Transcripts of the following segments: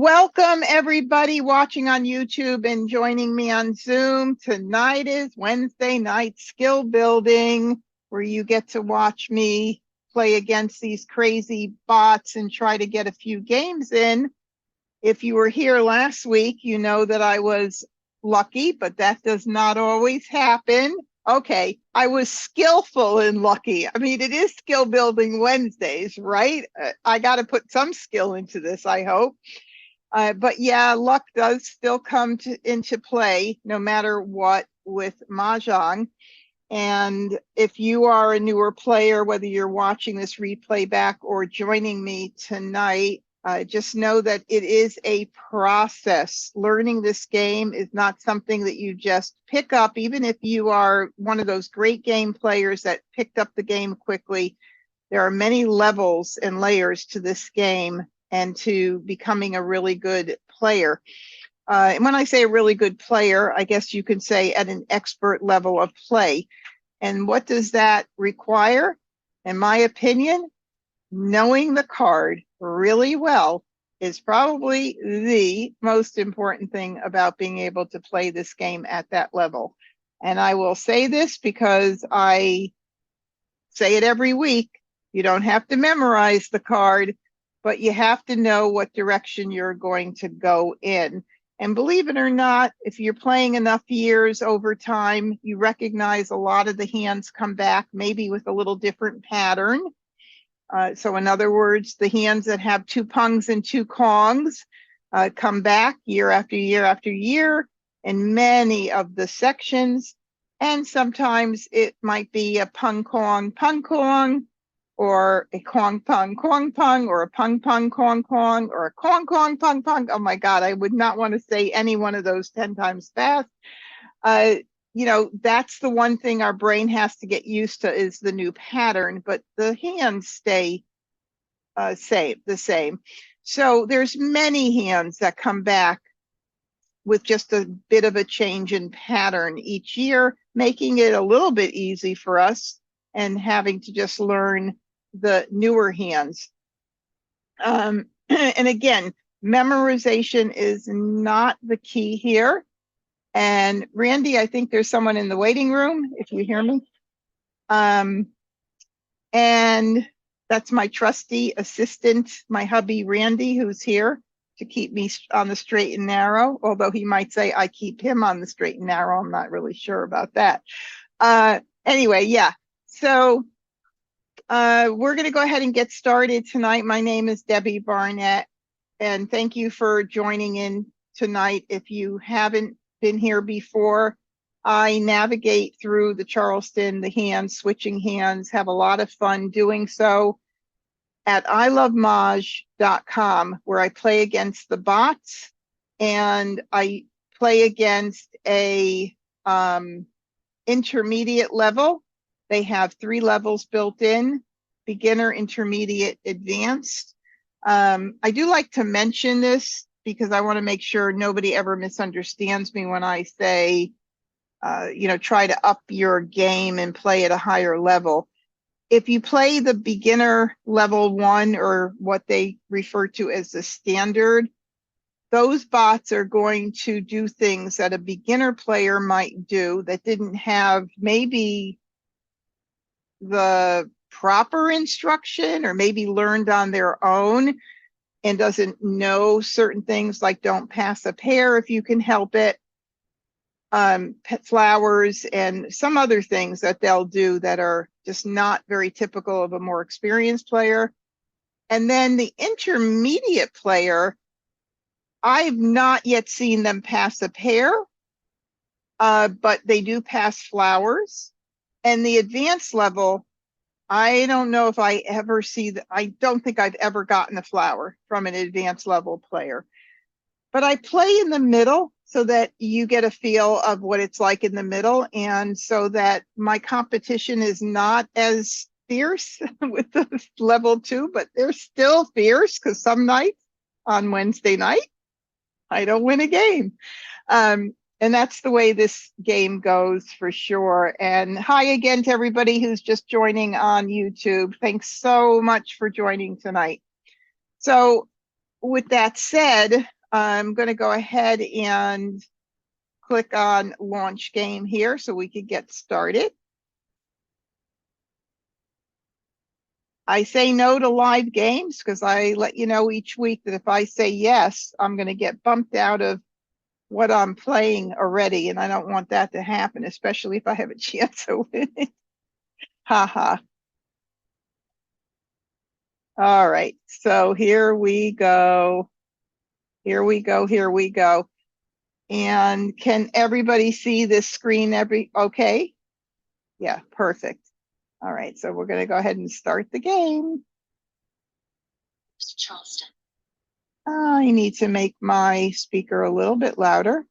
Welcome everybody watching on YouTube and joining me on Zoom. Tonight is Wednesday night skill building, where you get to watch me play against these crazy bots and try to get a few games in. If you were here last week, you know that I was lucky, but that does not always happen. Okay, I was skillful and lucky. I mean, it is skill building Wednesdays, right? I got to put some skill into this, I hope. But yeah, luck does still come into play no matter what with Mahjong. And if you are a newer player, whether you're watching this replay back or joining me tonight, just know that it is a process. Learning this game is not something that you just pick up, even if you are one of those great game players that picked up the game quickly. There are many levels and layers to this game and to becoming a really good player. And when I say a really good player, I guess you can say at an expert level of play. And what does that require? In my opinion, knowing the card really well is probably the most important thing about being able to play this game at that level. And I will say this because I say it every week. You don't have to memorize the card, but you have to know what direction you're going to go in. And believe it or not, if you're playing enough years over time, you recognize a lot of the hands come back, maybe with a little different pattern. So in other words, the hands that have two pungs and two kongs come back year after year after year in many of the sections. And sometimes it might be a pung kong, or a kong pung, or a pung kong, or a kong pung. Oh my God, I would not want to say any one of those 10 times fast. You know, that's the one thing our brain has to get used to is the new pattern, but the hands stay the same. So there's many hands that come back with just a bit of a change in pattern each year, making it a little bit easy for us and having to just learn the newer hands. And again, memorization is not the key here. And Randy, I think there's someone in the waiting room, if you hear me. And that's my trusty assistant, my hubby, Randy, who's here to keep me on the straight and narrow, although he might say I keep him on the straight and narrow. I'm not really sure about that. Anyway, yeah. So we're going to go ahead and get started tonight. My name is Debbie Barnett, and thank you for joining in tonight. If you haven't been here before, I navigate through the Charleston, the hands, switching hands, have a lot of fun doing so at ilovemahj.com, where I play against the bots, and I play against a intermediate level. They have 3 levels built in: beginner, intermediate, advanced. I do like to mention this because I want to make sure nobody ever misunderstands me when I say, you know, try to up your game and play at a higher level. If you play the beginner level 1, or what they refer to as the standard, those bots are going to do things that a beginner player might do that didn't have maybe the proper instruction, or maybe learned on their own and doesn't know certain things, like don't pass a pair if you can help it, pet flowers, and some other things that they'll do that are just not very typical of a more experienced player. And then the intermediate player, I've not yet seen them pass a pair, but they do pass flowers. And the advanced level, I don't know if I ever see that. I don't think I've ever gotten a flower from an advanced level player. But I play in the middle so that you get a feel of what it's like in the middle, and so that my competition is not as fierce with the level 2, but they're still fierce, because some nights on Wednesday night, I don't win a game. And that's the way this game goes for sure. And hi again to everybody who's just joining on YouTube. Thanks so much for joining tonight. So with that said, I'm going to go ahead and click on launch game here so we could get started. I say no to live games because I let you know each week that if I say yes, I'm going to get bumped out of what I'm playing already, and I don't want that to happen, especially if I have a chance to win it. Haha. All right, so here we go. Here we go, here we go. And can everybody see this screen okay? Yeah, perfect. All right, so we're going to go ahead and start the game. Charleston. I need to make my speaker a little bit louder.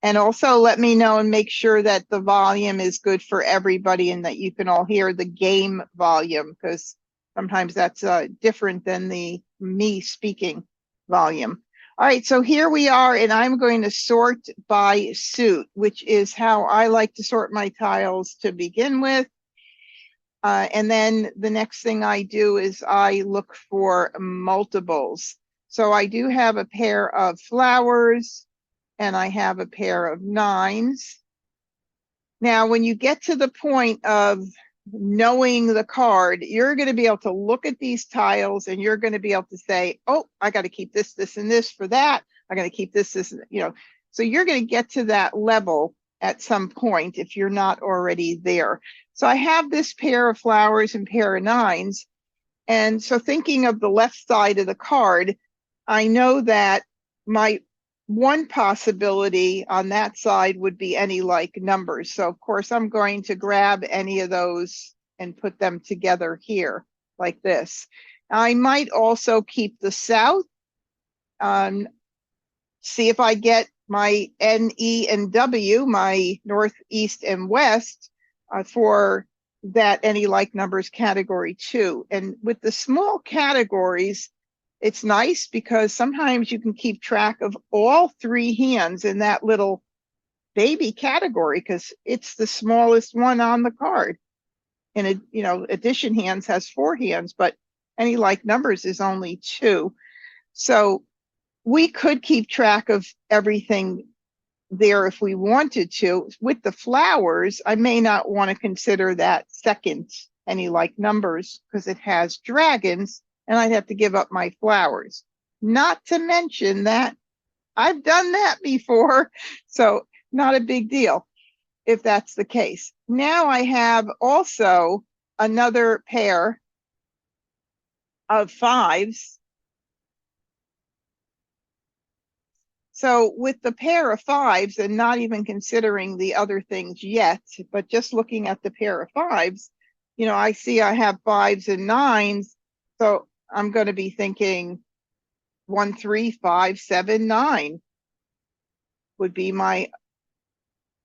And also let me know and make sure that the volume is good for everybody and that you can all hear the game volume, because sometimes that's different than the me speaking volume. All right, so here we are, and I'm going to sort by suit, which is how I like to sort my tiles to begin with. And then the next thing I do is I look for multiples. So I do have a pair of flowers and I have a pair of nines. Now, when you get to the point of knowing the card, you're going to be able to look at these tiles and you're going to be able to say, oh, I got to keep this, this, and this for that. I got to keep this, this, you know. So you're going to get to that level at some point if you're not already there. So I have this pair of flowers and pair of nines. And so thinking of the left side of the card, I know that my one possibility on that side would be any like numbers. So of course I'm going to grab any of those and put them together here like this. I might also keep the south, see if I get my N, E, and W, my north, east, and west for that any like numbers category too. And with the small categories, it's nice because sometimes you can keep track of all three hands in that little baby category because it's the smallest one on the card. And you know, addition hands has 4 hands, but any like numbers is only 2. So we could keep track of everything there if we wanted to. With the flowers, I may not want to consider that second any like numbers because it has dragons and I'd have to give up my flowers. Not to mention that I've done that before, so not a big deal if that's the case. Now I have also another pair of 5s. So with the pair of 5s and not even considering the other things yet, but just looking at the pair of 5s, you know, I see I have 5s and 9s. So I'm going to be thinking 1, 3, 5, 7, 9 would be my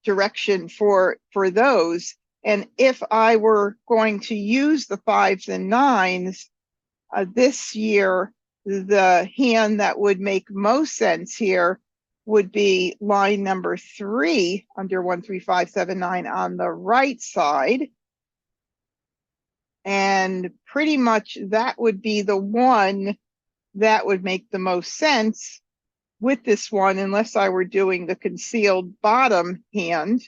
direction for those. And if I were going to use the 5s and 9s this year, the hand that would make most sense here would be line number 3 under 1, 3, 5, 7, 9 on the right side. And pretty much that would be the one that would make the most sense with this one, unless I were doing the concealed bottom hand.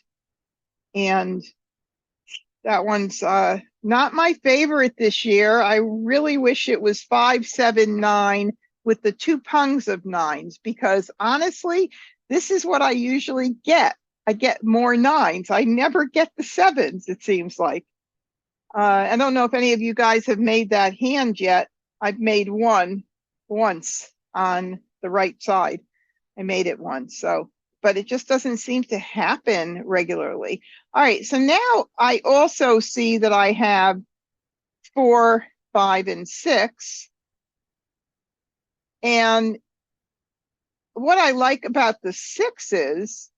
And that one's not my favorite this year. I really wish it was 5, 7, 9 with the 2 pungs of 9s, because honestly, this is what I usually get. I get more 9s. I never get the 7s, it seems like. I don't know if any of you guys have made that hand yet. I've made one once on the right side. I made it once, so, but it just doesn't seem to happen regularly. All right, so now I also see that I have 4, 5, and 6. And what I like about the 6 is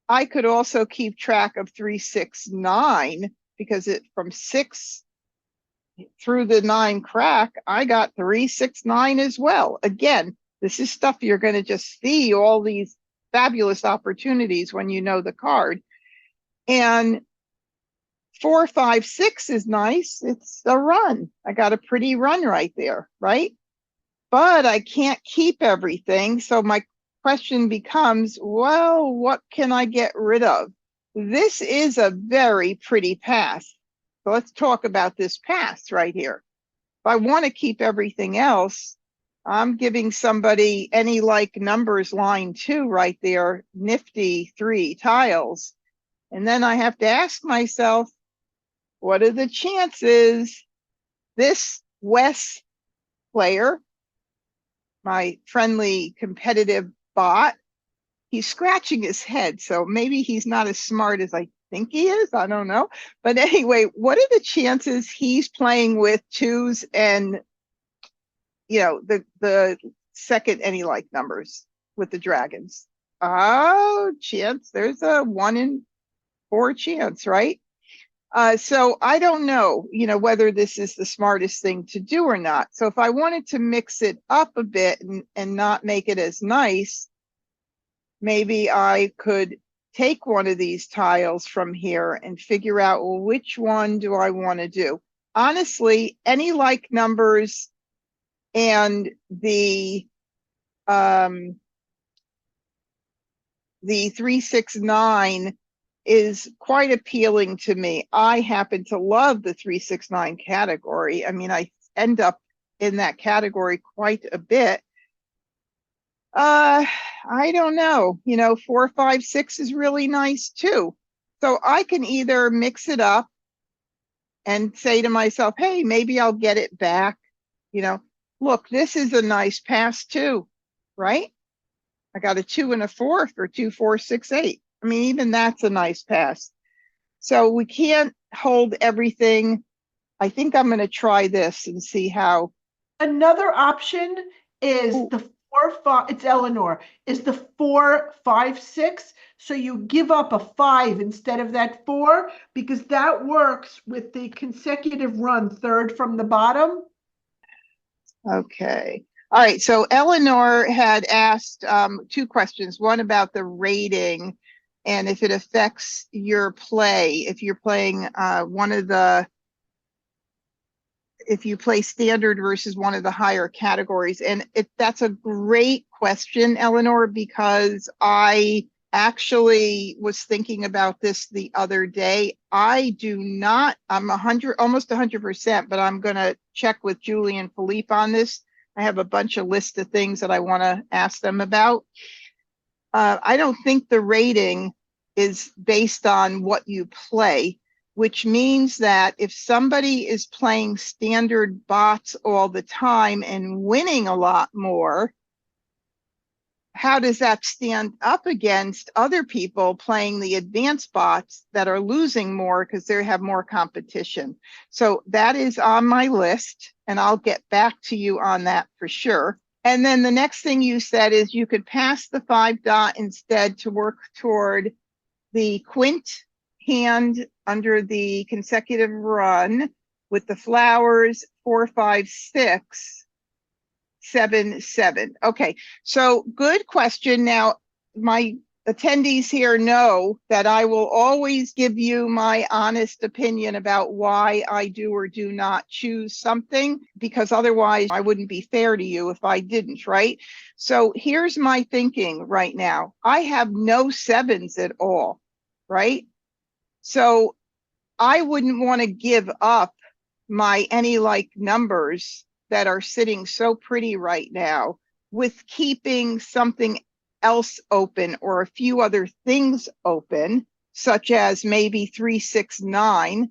I could also keep track of 3, 6, 9, because it from 6 through the 9 crack, I got 3, 6, 9 as well. Again, this is stuff you're going to just see all these fabulous opportunities when you know the card. And 4, 5, 6 is nice. It's a run. I got a pretty run right there, right? but I can't keep everything. So my question becomes, well, what can I get rid of? This is a very pretty pass. So let's talk about this pass right here. If I want to keep everything else, I'm giving somebody any like numbers line 2 right there, nifty 3 tiles. And then I have to ask myself, what are the chances this Wes player, my friendly competitive bot, he's scratching his head. So maybe he's not as smart as I think he is. I don't know. But anyway, what are the chances he's playing with 2s and, you know, the second any like numbers with the dragons? Oh, chance. There's a 1 in 4 chance, right? So I don't know, you know, whether this is the smartest thing to do or not. So if I wanted to mix it up a bit and not make it as nice, maybe I could take one of these tiles from here and figure out, well, which one do I want to do? Honestly, any like numbers and the 369 is quite appealing to me. I happen to love the 369 category. I mean, I end up in that category quite a bit. I don't know, you know, 4, 5, 6 is really nice too. So I can either mix it up and say to myself, hey, maybe I'll get it back. You know, look, this is a nice pass too, right? I got a 2 and a 4 for 2, 4, 6, 8. I mean, even that's a nice pass. So we can't hold everything. I think I'm going to try this and see how. Another option is Ooh, the 4, 5. It's Eleanor. Is the 4, 5, 6. So you give up a 5 instead of that 4 because that works with the consecutive run, third from the bottom. okay. All right. So Eleanor had asked 2 questions. One about the rating and if it affects your play. If you're playing if you play standard versus one of the higher categories. And that's a great question, Eleanor, because I actually was thinking about this the other day. I do not, I'm almost 100%, but I'm going to check with Julie and Philippe on this. I have a bunch of list of things that I want to ask them about. I don't think the rating is based on what you play, which means that if somebody is playing standard bots all the time and winning a lot more, how does that stand up against other people playing the advanced bots that are losing more because they have more competition? So that is on my list, and I'll get back to you on that for sure. And then the next thing you said is you could pass the 5 dot instead to work toward the quint hand under the consecutive run with the flowers 4, 5, 6, 7, 7. Okay, so good question. Now, my attendees here know that I will always give you my honest opinion about why I do or do not choose something, because otherwise I wouldn't be fair to you if I didn't, right? So here's my thinking right now. I have no 7s at all, right? So I wouldn't want to give up my any like numbers that are sitting so pretty right now with keeping something else open or a few other things open, such as maybe 3, 6, 9,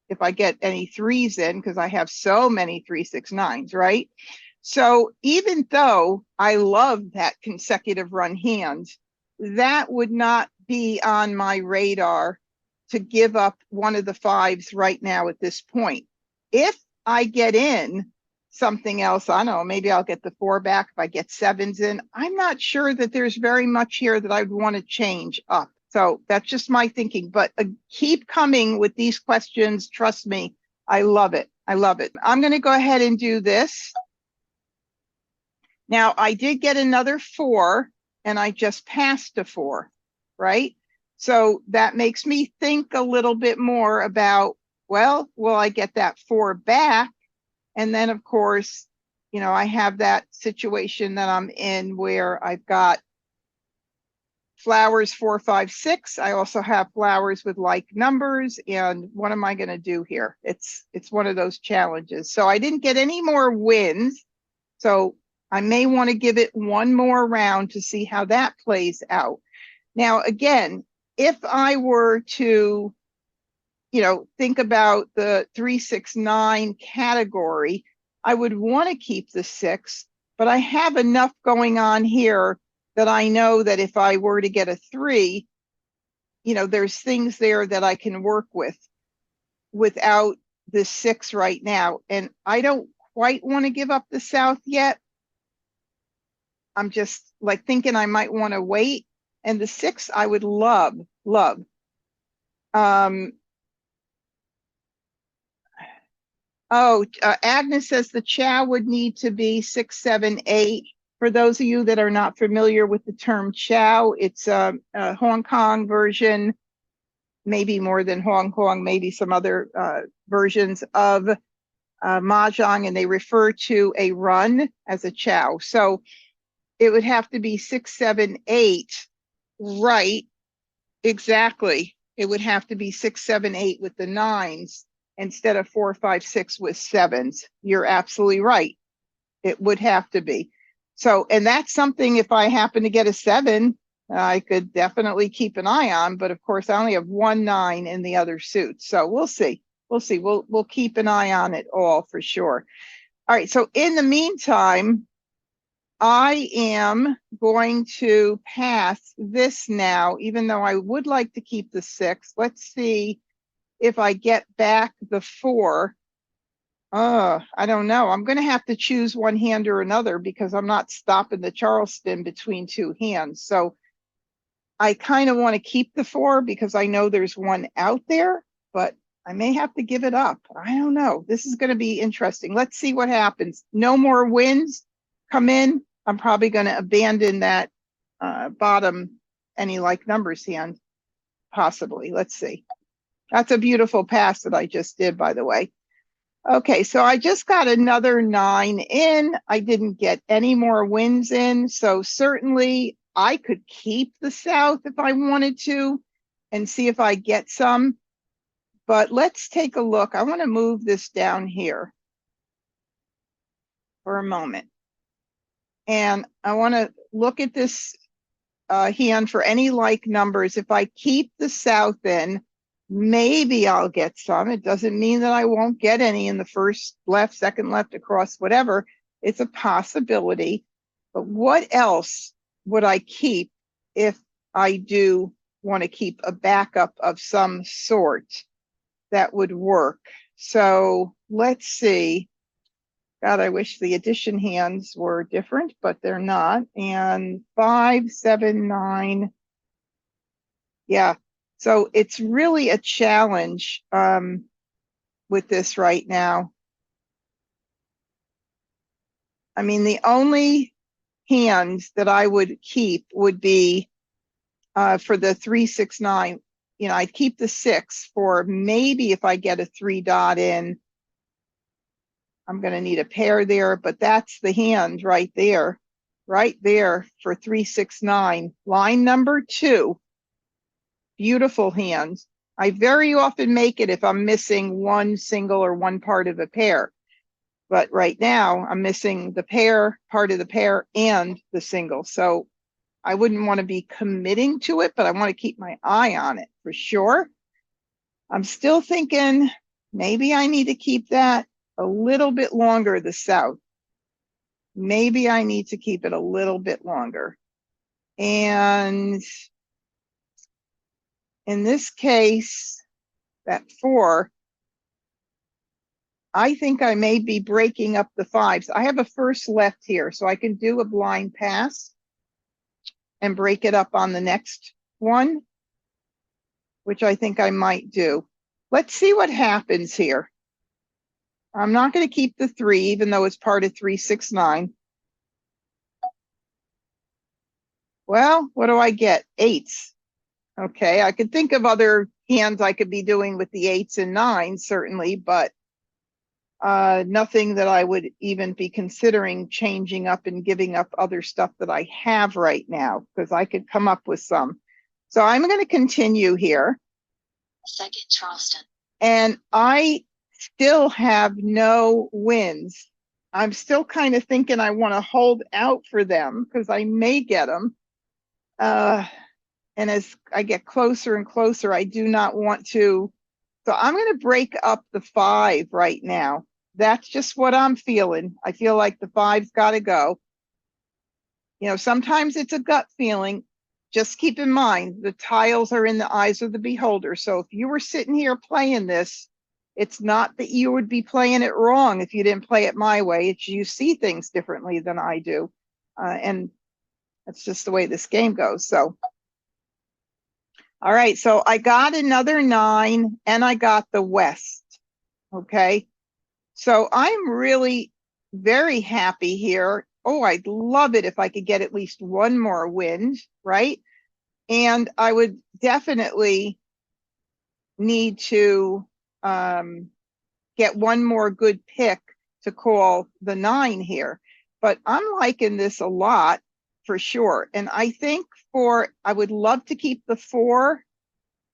if I get any 3s in, because I have so many 3, 6, 9s, right? So even though I love that consecutive run hand, that would not be on my radar to give up one of the 5s right now at this point. If I get in something else, I don't know, maybe I'll get the 4 back if I get 7s in. I'm not sure that there's very much here that I'd want to change up. So that's just my thinking, but keep coming with these questions. Trust me, I love it. I love it. I'm going to go ahead and do this. Now, I did get another 4, and I just passed a 4, right? So that makes me think a little bit more about, well, will I get that 4 back? And then, of course, you know, I have that situation that I'm in where I've got flowers 4, 5, 6. I also have flowers with like numbers. And what am I going to do here? It's one of those challenges. So I didn't get any more wins. So I may want to give it one more round to see how that plays out. Now, again, if I were to, you know, think about the 3, 6, 9 category, I would want to keep the 6, but I have enough going on here that I know that if I were to get a 3, you know, there's things there that I can work with without the 6 right now. And I don't quite want to give up the South yet. I'm just like thinking I might want to wait. And the 6 I would love. Agnes says the chow would need to be 6, 7, 8. For those of you that are not familiar with the term chow, it's a Hong Kong version, maybe more than Hong Kong, maybe some other versions of Mahjong, and they refer to a run as a chow. So it would have to be 6, 7, 8. Right, exactly. It would have to be 6, 7, 8 with the 9s instead of 4, 5, 6 with 7s. You're absolutely right. It would have to be. So, and that's something, if I happen to get a 7, I could definitely keep an eye on, but of course I only have 1 9 in the other suits. So we'll see. We'll keep an eye on it all for sure. All right. So in the meantime, I am going to pass this now, even though I would like to keep the 6. Let's see if I get back the 4. I don't know. I'm going to have to choose one hand or another because I'm not stopping the Charleston between 2 hands. So I kind of want to keep the 4 because I know there's one out there, but I may have to give it up. I don't know. This is going to be interesting. Let's see what happens. No more wins come in. I'm probably going to abandon that bottom any like numbers hand, possibly. Let's see. That's a beautiful pass that I just did, by the way. Okay, so I just got another 9 in. I didn't get any more wins in. So certainly I could keep the South if I wanted to and see if I get some. But let's take a look. I want to move this down here for a moment. And I want to look at this hand for any like numbers. If I keep the South in, maybe I'll get some. It doesn't mean that I won't get any in the first left, second left, across, whatever. It's a possibility. But what else would I keep if I do want to keep a backup of some sort that would work? So let's see. God, I wish the addition hands were different, but they're not. And 5, 7, 9. Yeah. So it's really a challenge with this right now. I mean, the only hands that I would keep would be for the 3, 6, 9. You know, I'd keep the 6 for maybe if I get a 3 dot in. I'm going to need a pair there, but that's the hand right there for 3, 6, 9. Line number 2. Beautiful hands. I very often make it if I'm missing one single or one part of a pair. But right now I'm missing the pair, part of the pair, and the single. So I wouldn't want to be committing to it, but I want to keep my eye on it for sure. I'm still thinking maybe I need to keep that a little bit longer, the South. Maybe I need to keep it a little bit longer. And in this case, that 4, I think I may be breaking up the 5s. I have a first left here, so I can do a blind pass and break it up on the next one, which I think I might do. Let's see what happens here. I'm not going to keep the 3, even though it's part of 3, 6, 9. Well, what do I get? 8s. Okay, I could think of other hands I could be doing with the 8s and 9s, certainly, but Nothing that I would even be considering changing up and giving up other stuff that I have right now, because I could come up with some. So I'm going to continue here. Second Charleston. And I still have no wins. I'm still kind of thinking I want to hold out for them because I may get them. And as I get closer and closer, I do not want to. So I'm going to break up the 5 right now. That's just what I'm feeling. I feel like the 5's got to go. You know, sometimes it's a gut feeling. Just keep in mind, the tiles are in the eyes of the beholder. So if you were sitting here playing this, it's not that you would be playing it wrong if you didn't play it my way. It's you see things differently than I do. And that's just the way this game goes. So, all right. So I got another 9 and I got the West. Okay. So I'm really very happy here. Oh, I'd love it if I could get at least one more win, right? And I would definitely need to get one more good pick to call the 9 here. But I'm liking this a lot for sure. And I think I would love to keep the 4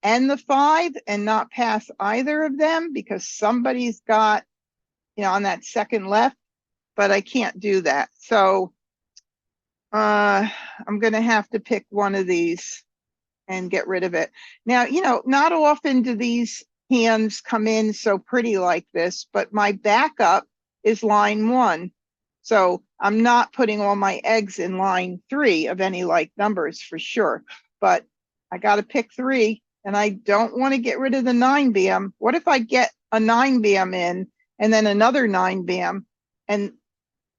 and the 5 and not pass either of them, because somebody's got, you know, on that second left, but I can't do that. So I'm going to have to pick one of these and get rid of it. Now, you know, not often do these hands come in so pretty like this, but my backup is line 1. So I'm not putting all my eggs in line 3 of any like numbers for sure, but I got to pick 3 and I don't want to get rid of the 9 BM. What if I get a 9 BM in and then another 9 BM and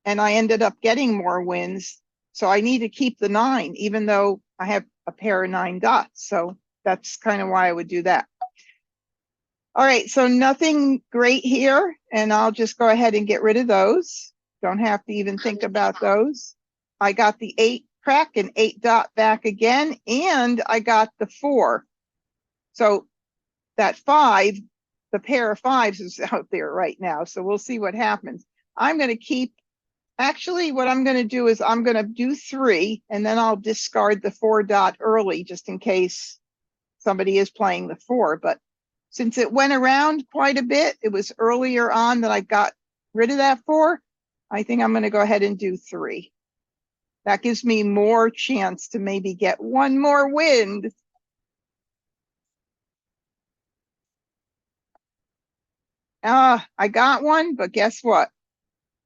I ended up getting more wins? So I need to keep the 9, even though I have a pair of 9 dots. So that's kind of why I would do that. All right, so nothing great here, and I'll just go ahead and get rid of those. Don't have to even think about those. I got the 8 crack and 8 dot back again, and I got the 4. So that 5, the pair of 5s is out there right now. So we'll see what happens. I'm going to keep, actually what I'm going to do is I'm going to do 3, and then I'll discard the 4 dot early just in case somebody is playing the 4. But since it went around quite a bit, it was earlier on that I got rid of that 4. I think I'm going to go ahead and do 3. That gives me more chance to maybe get one more win. I got one, but guess what?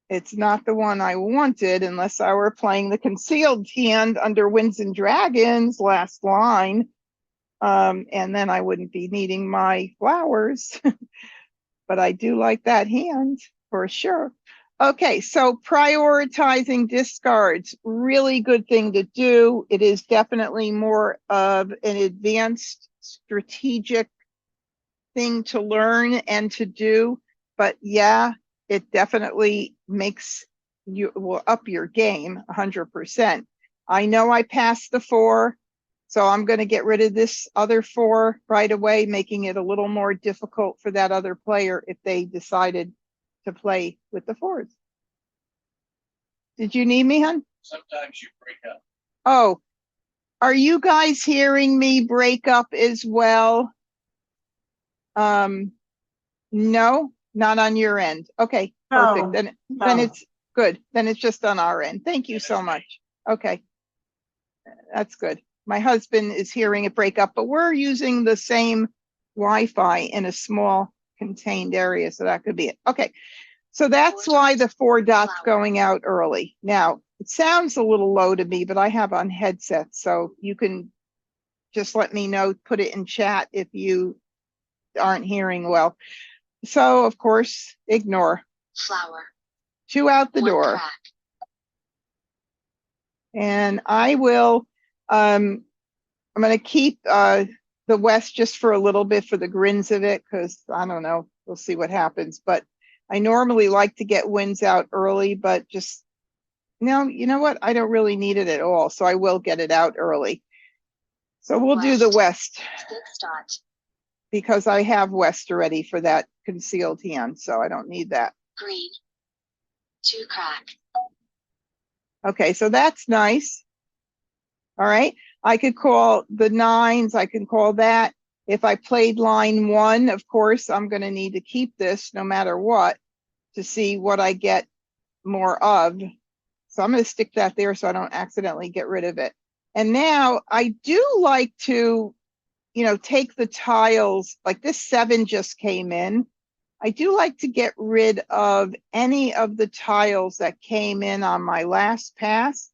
It's not the one I wanted unless I were playing the concealed hand under Winds and Dragons last line. And then I wouldn't be needing my flowers. But I do like that hand for sure. Okay, so prioritizing discards, really good thing to do. It is definitely more of an advanced strategic thing to learn and to do. But yeah, it definitely makes you, will up your game 100%. I know I passed the 4. So I'm going to get rid of this other 4 right away, making it a little more difficult for that other player if they decided to play with the 4s. Did you need me, hon? Sometimes you break up. Oh, are you guys hearing me break up as well? No, not on your end. Okay, perfect. No, Then it's good. Then it's just on our end. Thank you so much. Okay, that's good. My husband is hearing it break up, but we're using the same Wi-Fi in a small contained area, so that could be it. Okay, so that's why the 4 dots going out early. Now, it sounds a little low to me, but I have on headset, so you can just let me know, put it in chat if you aren't hearing well. So, of course, ignore. Flower. 2 out the door. Crack. And I will, I'm going to keep the West just for a little bit for the grins of it, because I don't know, we'll see what happens. But I normally like to get wins out early, but just, no, you know what? I don't really need it at all. So I will get it out early. So we'll do the West. 6 dot. Because I have West already for that concealed hand, so I don't need that. Green. 2 crack. Okay, so that's nice. All right, I could call the 9s, I can call that. If I played line 1, of course, I'm going to need to keep this no matter what to see what I get more of. So I'm going to stick that there so I don't accidentally get rid of it. And now I do like to, take the tiles, like this 7 just came in. I do like to get rid of any of the tiles that came in on my last pass.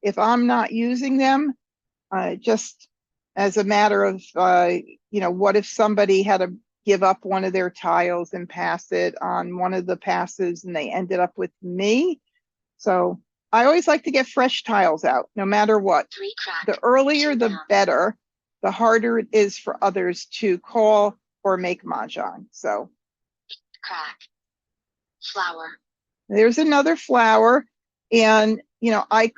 If I'm not using them, just as a matter of, what if somebody had to give up one of their tiles and pass it on one of the passes and they ended up with me? So I always like to get fresh tiles out, no matter what. 3 crack. The earlier, 2 the down. better. The harder it is for others to call or make mahjong. So Crack. Flower. there's another flower. And, of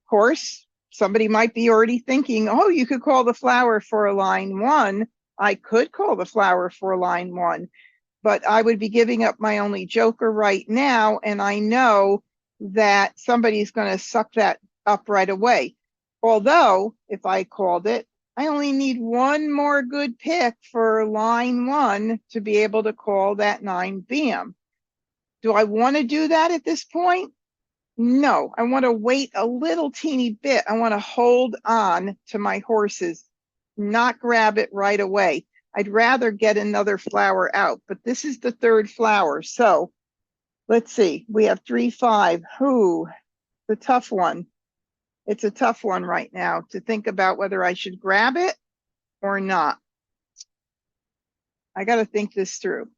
course, somebody might be already thinking, oh, you could call the flower for line 1. I could call the flower for line 1, but I would be giving up my only joker right now. And I know that somebody's going to suck that up right away. Although, if I called it, I only need one more good pick for line 1 to be able to call that 9 bam. Do I want to do that at this point? No, I want to wait a little teeny bit. I want to hold on to my horses, not grab it right away. I'd rather get another flower out, but this is the 3rd flower. So let's see, we have 3, 5. Who? The tough one. It's a tough one right now to think about whether I should grab it or not. I got to think this through.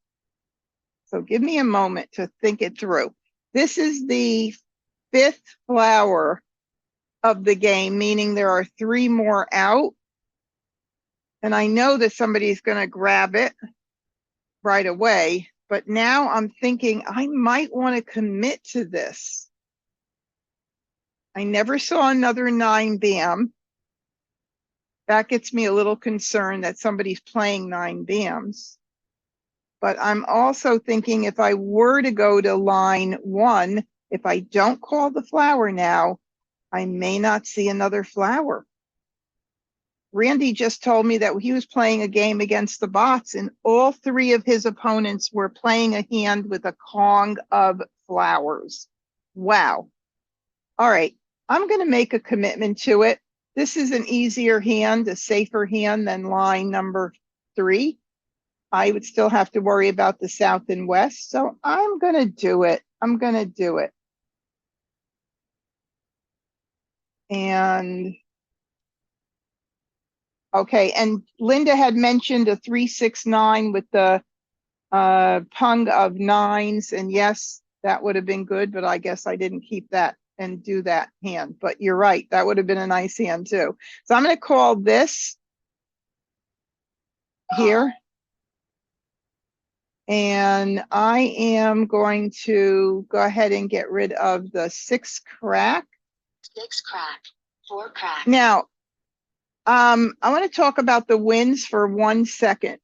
So give me a moment to think it through. This is the 5th flower of the game, meaning there are 3 more out. And I know that somebody's going to grab it right away. But now I'm thinking I might want to commit to this. I never saw another 9 bam. That gets me a little concerned that somebody's playing 9 bams. But I'm also thinking if I were to go to line 1, if I don't call the flower now, I may not see another flower. Randy just told me that he was playing a game against the bots and all 3 of his opponents were playing a hand with a Kong of flowers. Wow. All right, I'm going to make a commitment to it. This is an easier hand, a safer hand than line number 3. I would still have to worry about the south and west. So I'm going to do it. I'm going to do it. And okay, and Linda had mentioned a 3, 6, 9 with the pung of 9s. And yes, that would have been good, but I guess I didn't keep that and do that hand. But you're right, that would have been a nice hand too. So I'm going to call this here. And I am going to go ahead and get rid of the 6 crack. 6 crack. 4 crack. Now, I want to talk about the wins for 1 second.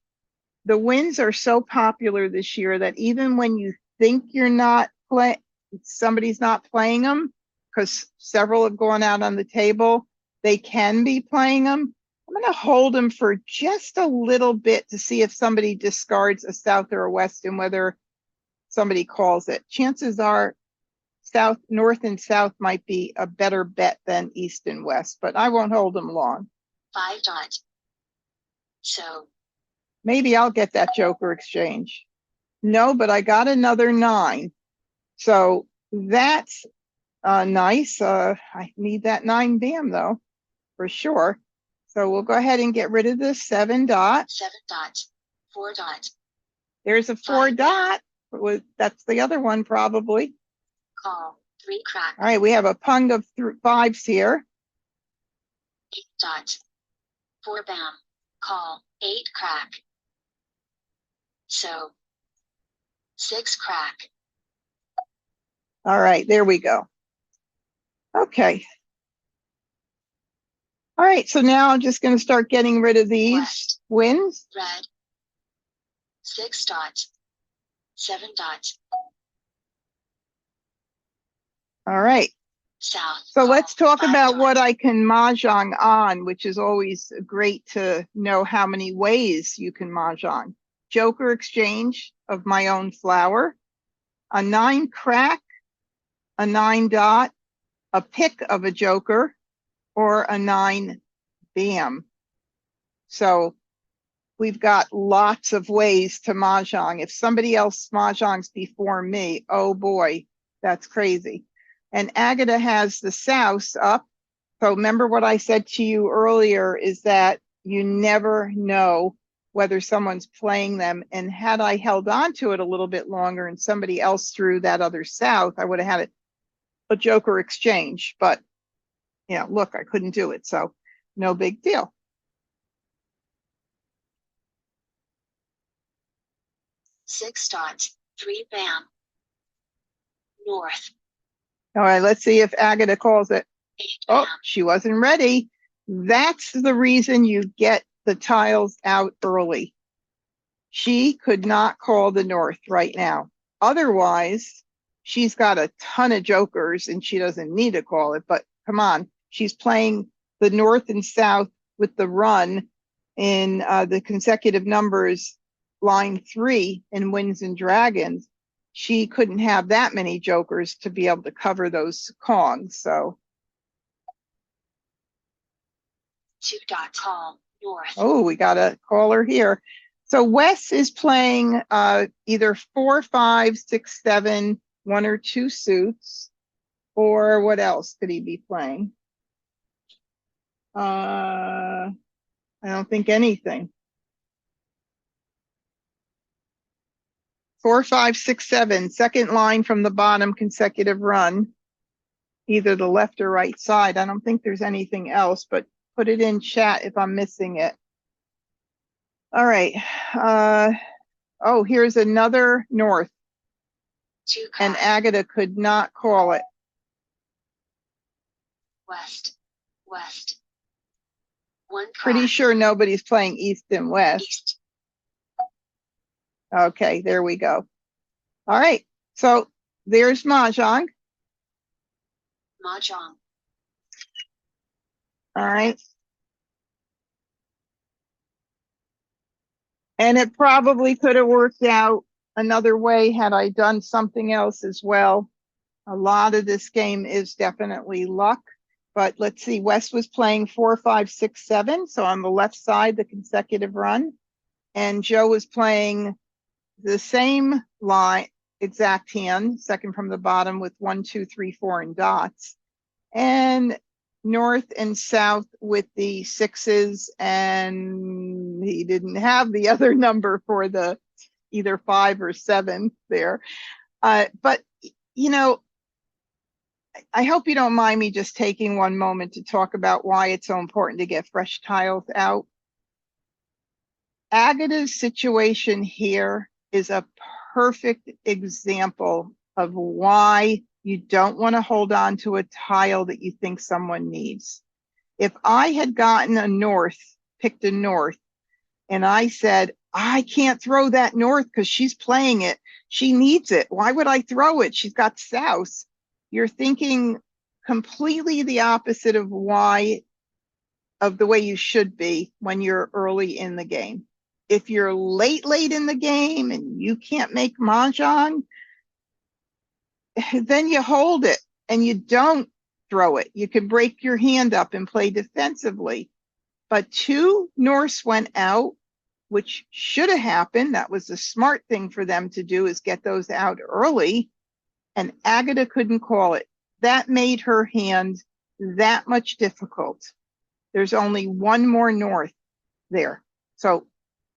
The wins are so popular this year that even when you think you're not playing, somebody's not playing them, because several have gone out on the table, they can be playing them. I'm going to hold them for just a little bit to see if somebody discards a south or a west and whether somebody calls it. Chances are south, north and south might be a better bet than east and west, but I won't hold them long. 5 dot. So maybe I'll get that joker exchange. No, but I got another 9. So that's nice. I need that 9 bam though, for sure. So we'll go ahead and get rid of this 7 dot. 7 dot. 4 dot. There's a 4 5 dot. That's the other one probably. Call. 3 crack. All right, we have a pung of 5s here. 8 dot. 4 bam. Call. 8 crack. So 6 crack. All right, there we go. Okay. All right, so now I'm just going to start getting rid of these West. wins. Red. 6 dot. 7 dot. All right. South. So call, let's talk 5 about dot. what I can mahjong on, which is always great to know how many ways you can mahjong. Joker exchange of my own flower, a 9 crack, a 9 dot, a pick of a joker, or a 9 bam. So we've got lots of ways to mahjong. If somebody else mahjongs before me, oh boy, that's crazy. And Agata has the souse up. So remember what I said to you earlier is that you never know whether someone's playing them. And had I held on to it a little bit longer and somebody else threw that other south, I would have had it a joker exchange. But yeah, look, I couldn't do it. So no big deal. Six dot. 3 bam. North. All right, let's see if Agata calls it. 8 Oh, bam. she wasn't ready. That's the reason you get the tiles out early. She could not call the north right now. Otherwise, she's got a ton of jokers and she doesn't need to call it, but come on, she's playing the north and south with the run in the consecutive numbers line 3 in Winds and Dragons. She couldn't have that many jokers to be able to cover those Kongs. So 2 dot. Call. North. oh, we got a caller here. So Wes is playing either 4, 5, 6, 7, 1 or 2 suits, or what else could he be playing? I don't think anything. 4, 5, 6, 7, second line from the bottom, consecutive run, either the left or right side. I don't think there's anything else, but put it in chat if I'm missing it. All right. Oh, here's another north. 2 And crack. Agata could not call it. West. West. 1 crack. Pretty sure nobody's playing east and west. East. Okay, there we go. All right, so there's Mahjong. Mah Jongg. All right. And it probably could have worked out another way had I done something else as well. A lot of this game is definitely luck. But let's see, Wes was playing 4, 5, 6, 7. So on the left side, the consecutive run. And Joe was playing the same line, exact hand, second from the bottom with 1, 2, 3, 4 and dots. And north and south with the 6s, and he didn't have the other number for the either 5 or 7 there. But, you know, I hope you don't mind me just taking one moment to talk about why it's so important to get fresh tiles out. Agata's situation here is a perfect example of why you don't want to hold on to a tile that you think someone needs. If I had gotten a north, picked a north, and I said, I can't throw that north because she's playing it. She needs it. Why would I throw it? She's got south. You're thinking completely the opposite of the way you should be when you're early in the game. If you're late in the game and you can't make Mahjong, then you hold it and you don't throw it. You could break your hand up and play defensively. But 2 Norse went out, which should have happened. That was the smart thing for them to do, is get those out early. And Agata couldn't call it. That made her hand that much difficult. There's only 1 more north there. So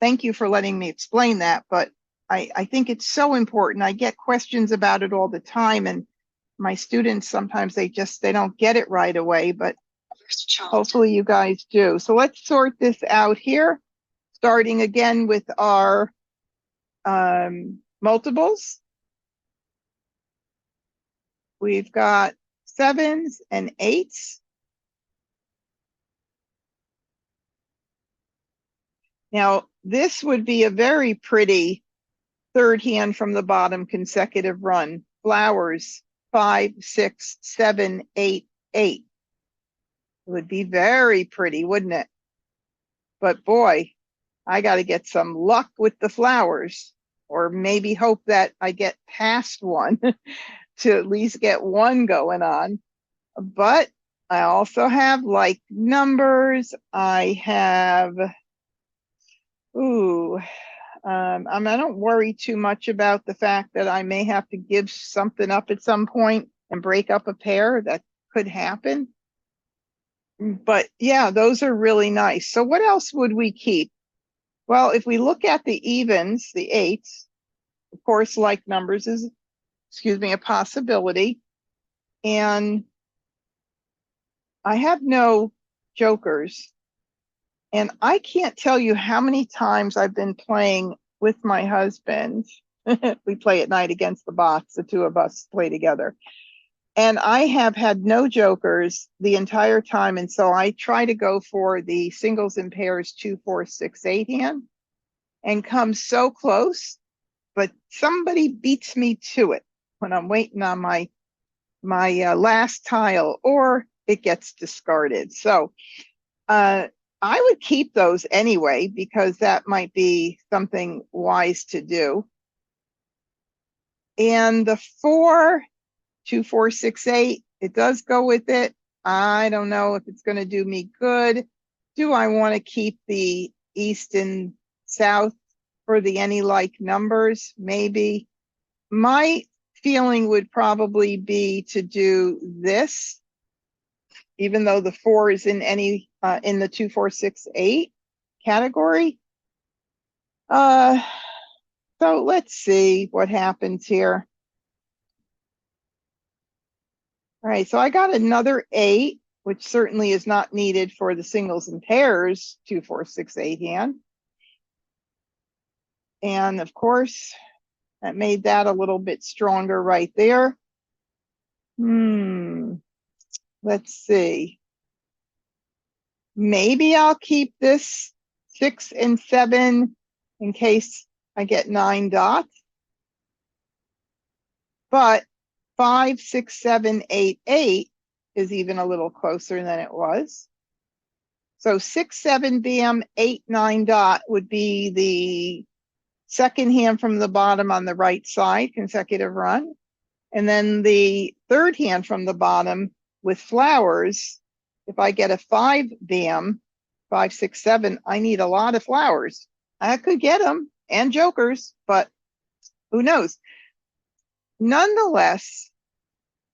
thank you for letting me explain that. But I think it's so important. I get questions about it all the time. And my students, sometimes they don't get it right away. But First Charlton. hopefully you guys do. So let's sort this out here, starting again with our multiples. We've got 7s and 8s. Now, this would be a very pretty third hand from the bottom consecutive run. Flowers. 5, 6, 7, 8, 8. It would be very pretty, wouldn't it? But boy, I got to get some luck with the flowers, or maybe hope that I get past one to at least get one going on. But I also have like numbers. I have, I don't worry too much about the fact that I may have to give something up at some point and break up a pair. That could happen. But yeah, those are really nice. So what else would we keep? Well, if we look at the evens, the eights, of course, like numbers is, a possibility. And I have no jokers. And I can't tell you how many times I've been playing with my husband. We play at night against the bots, the two of us play together. And I have had no jokers the entire time. And so I try to go for the singles and pairs 2, 4, 6, 8 hand and come so close, but somebody beats me to it when I'm waiting on my last tile, or it gets discarded. So I would keep those anyway, because that might be something wise to do. And the 4, 2, 4, 6, 8, it does go with it. I don't know if it's going to do me good. Do I want to keep the east and south for the any like numbers? Maybe. My feeling would probably be to do this, even though the 4 is in any in the 2, 4, 6, 8 category. So let's see what happens here. All right, so I got another 8, which certainly is not needed for the singles and pairs 2, 4, 6, 8 hand. And of course, that made that a little bit stronger right there. Let's see. Maybe I'll keep this 6 and 7 in case I get 9 dots. But 5, 6, 7, 8, 8 is even a little closer than it was. So 6, 7, bam, 8, 9 dot would be the second hand from the bottom on the right side, consecutive run. And then the third hand from the bottom with flowers. If I get a 5 bam, 5, 6, 7, I need a lot of flowers. I could get them and jokers, but who knows? Nonetheless,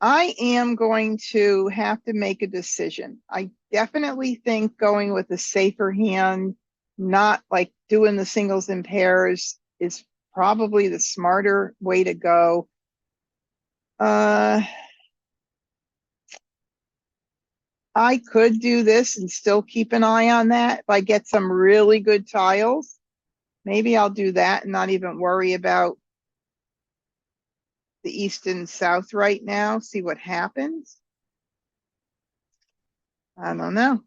I am going to have to make a decision. I definitely think going with a safer hand, not like doing the singles and pairs, is probably the smarter way to go. I could do this and still keep an eye on that. If I get some really good tiles, maybe I'll do that and not even worry about the east and south right now, see what happens. I don't know.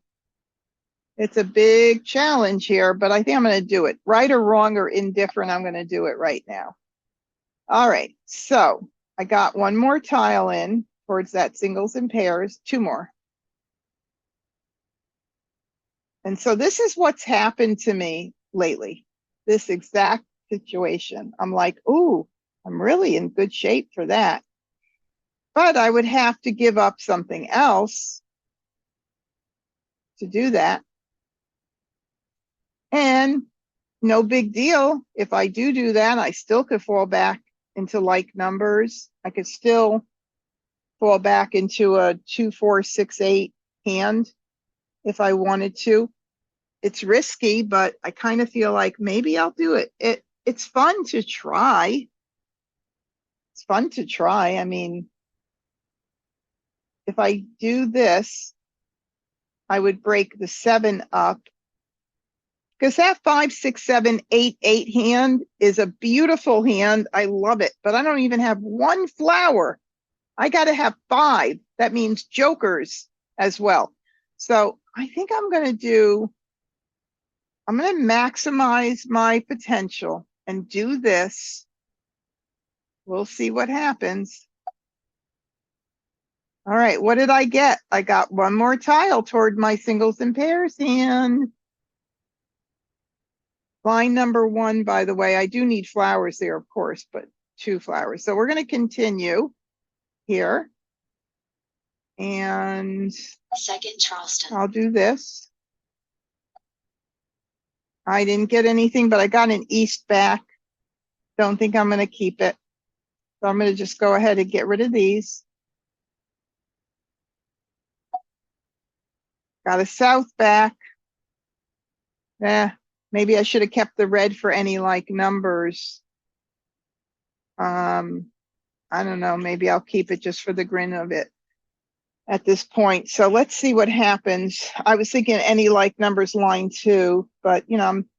It's a big challenge here, but I think I'm going to do it. Right or wrong or indifferent, I'm going to do it right now. All right, so I got one more tile in towards that singles and pairs, 2 more. And so this is what's happened to me lately, this exact situation. I'm like, ooh, I'm really in good shape for that. But I would have to give up something else to do that. And no big deal. If I do that, I still could fall back into like numbers. I could still fall back into a 2, 4, 6, 8 hand if I wanted to. It's risky, but I kind of feel like maybe I'll do it. It's fun to try. It's fun to try. I mean, if I do this, I would break the 7 up, because that 5, 6, 7, 8, 8 hand is a beautiful hand. I love it, but I don't even have 1 flower. I got to have 5. That means jokers as well. So I think I'm going to maximize my potential and do this. We'll see what happens. All right, what did I get? I got one more tile toward my singles and pairs hand. Line number 1, by the way, I do need flowers there, of course, but 2 flowers. So we're going to continue here. And Second Charleston. I'll do this. I didn't get anything, but I got an east back. Don't think I'm going to keep it. So I'm going to just go ahead and get rid of these. Got a south back. Maybe I should have kept the red for any like numbers. I don't know. Maybe I'll keep it just for the grin of it at this point. So let's see what happens. I was thinking any like numbers line 2, but you know, I'm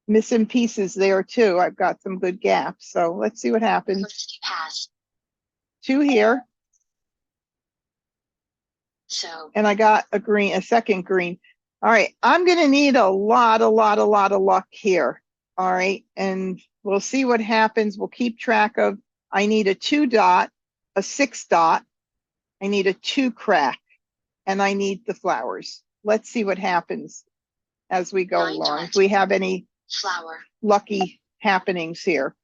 missing pieces there too. I've got some good gaps. So let's see what happens. First pass. 2 here. So. And I got a second green. All right, I'm going to need a lot of luck here. All right, and we'll see what happens. We'll keep track of, I need a 2 dot, a 6 dot, I need a 2 crack, and I need the flowers. Let's see what happens as we go along. If we have any flower lucky happenings here.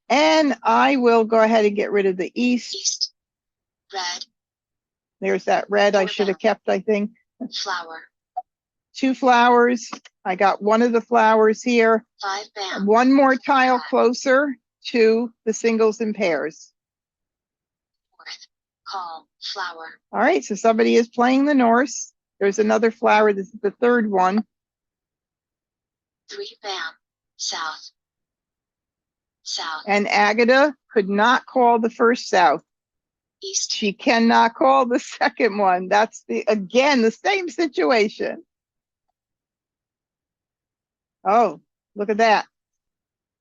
And I will go ahead and get rid of the east. Red. There's that red I should have kept, I think. Flower. 2 flowers. I got one of the flowers here. 5 bam. One more tile closer to the singles and pairs. Fourth. Call. Flower. All right, so somebody is playing the Norse. There's another flower. This is the 3rd one. 3 bam. South. South. And Agatha could not call the first south. East. She cannot call the second one. That's again, the same situation. Oh, look at that.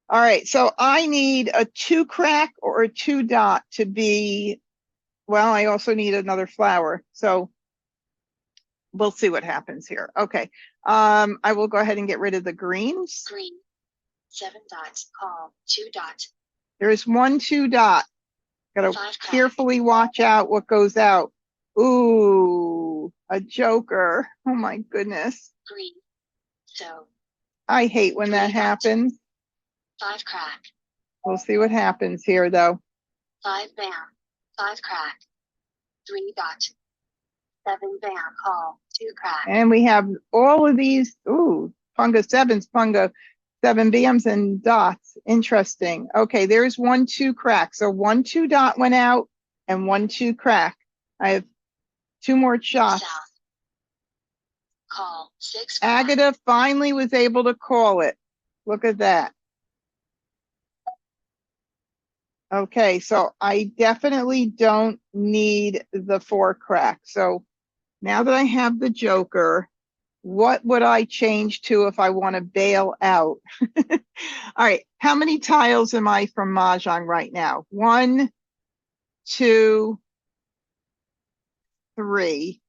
All right, so I need a 2 crack or a 2 dot to be, well, I also need another flower. So we'll see what happens here. Okay, I will go ahead and get rid of the greens. Green. 7 dots. Call. 2 dot. There's 1 2 dot. Gotta carefully watch out what goes out. Ooh, a joker. Oh my goodness. Green. So. I hate when that happens. 5 crack. We'll see what happens here though. 5 bam. 5 crack. 3 dot. 7 bam. Call. 2 crack. And we have all of these. Ooh, punga 7s, punga 7 bams and dots. Interesting. Okay, there's 1 2 crack. So 1 2 dot went out and 1 2 crack. I have 2 more shots. South. Call. 6 crack. Agatha finally was able to call it. Look at that. Okay, so I definitely don't need the 4 crack. So now that I have the joker, what would I change to if I want to bail out? All right, how many tiles am I from Mah Jongg right now? 1, 2, 3.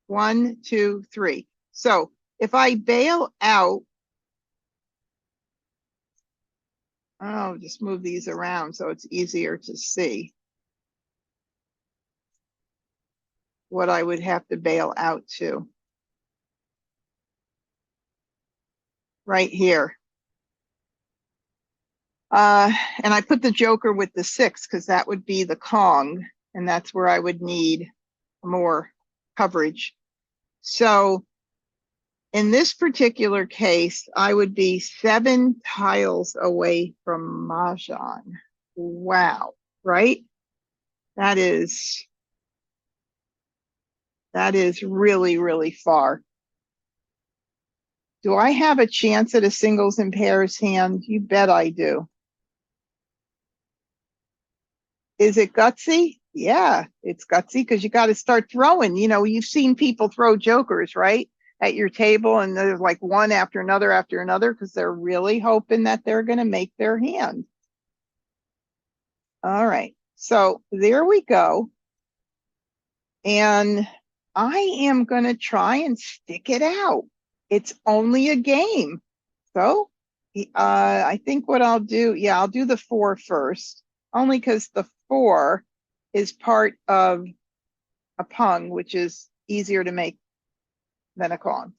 1, 2, 3. So if I bail out, I'll just move these around so it's easier to see what I would have to bail out to. Right here. And I put the joker with the 6 because that would be the Kong, and that's where I would need more coverage. So in this particular case, I would be 7 tiles away from Mah Jongg. Wow, right? That is really, really far. Do I have a chance at a singles and pairs hand? You bet I do. Is it gutsy? Yeah, it's gutsy because you got to start throwing. You know, you've seen people throw jokers, right? At your table, and there's like one after another because they're really hoping that they're going to make their hand. All right, so there we go. And I am going to try and stick it out. It's only a game. So I think what I'll do, yeah, I'll do the 4 first, only because the 4 is part of a pung, which is easier to make than a Kong,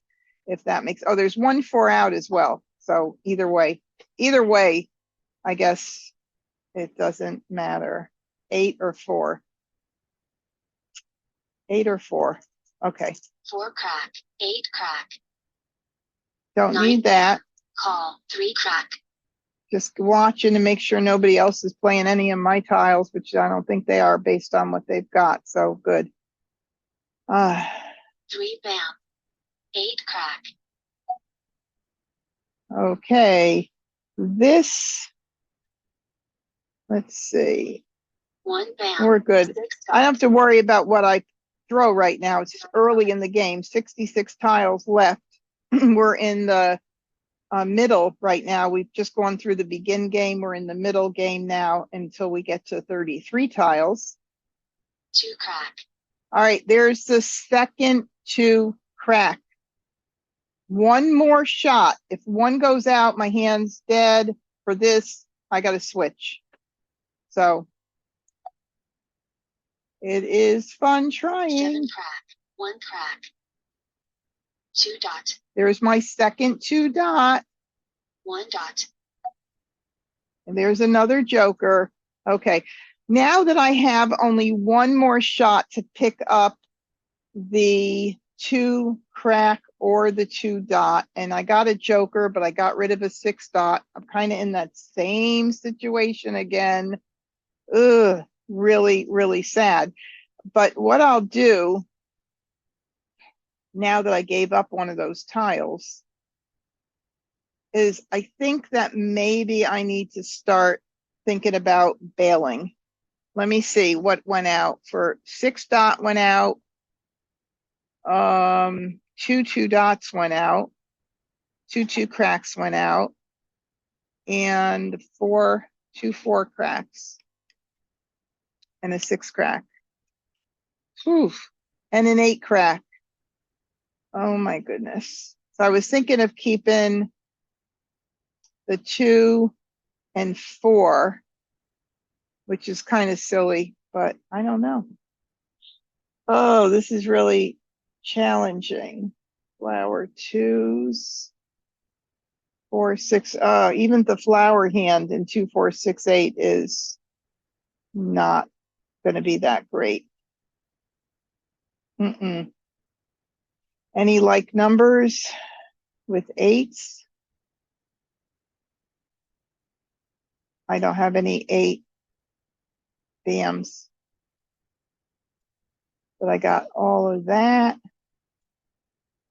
if that makes, oh, there's 1 4 out as well. So either way, I guess it doesn't matter. 8 or 4. 8 or 4. Okay. 4 crack, 8 crack. Don't 9 need that. Call, 3 crack. Just watching to make sure nobody else is playing any of my tiles, which I don't think they are based on what they've got. So good. 3 bam. 8 crack. Okay. This, let's see. 1 bam. We're good. 6 I don't have to worry about what I throw right now. It's just early in the game. 66 tiles left. We're in the middle right now. We've just gone through the begin game. We're in the middle game now until we get to 33 tiles. 2 crack. All right, there's the second 2 crack. 1 more shot. If 1 goes out, my hand's dead. For this, I got to switch. So it is fun 7 trying. crack. 1 crack. 2 dot. There's my second 2 dot. 1 dot. And there's another joker. Okay, now that I have only 1 more shot to pick up the 2 crack or the 2 dot, and I got a joker, but I got rid of a 6 dot. I'm kind of in that same situation again. Ugh, really, really sad. But what I'll do now that I gave up one of those tiles is I think that maybe I need to start thinking about bailing. Let me see what went out. For 6 dot went out. 2 2 dots went out. 2 2 cracks went out. And 2 4 cracks. And a 6 crack. Oof. And an 8 crack. Oh my goodness. So I was thinking of keeping the 2 and 4, which is kind of silly, but I don't know. Oh, this is really challenging. Flower 2s, 4 6. Even the flower hand in 2 4 6 8 is not going to be that great. Any like numbers with 8s? I don't have any 8 bams, but I got all of that.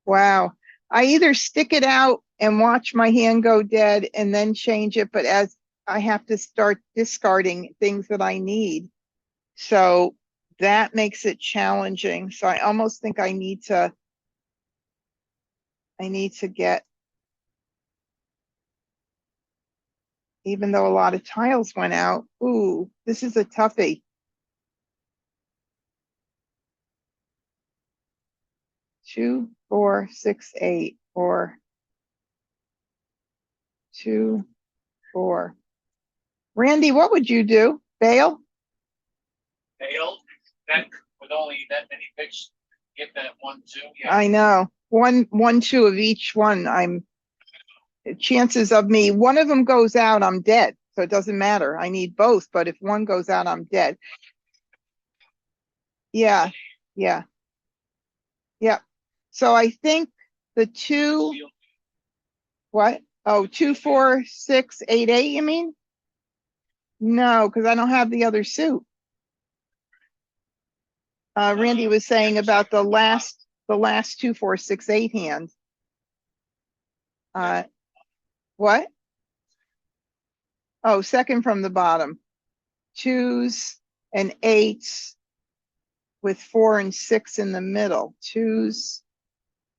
Wow. I either stick it out and watch my hand go dead and then change it, but as I have to start discarding things that I need. So that makes it challenging. So I almost think I need to get, even though a lot of tiles went out. Ooh, this is a toughie. Two, 4 6 8, or 2 4. Randy, what would you do? Bail? Bail? That with only that many picks, get that 1 2. Yeah. I know. 1 2 of each one. Chances of me, one of them goes out, I'm dead. So it doesn't matter. I need both, but if one goes out, I'm dead. Yeah. So I think the 2, what? Oh, 2 4 6 8 8, you mean? No, because I don't have the other suit. Randy was saying about the last 2 4 6 8 hand. What? Oh, second from the bottom. 2s and 8s with 4 and 6 in the middle. 2s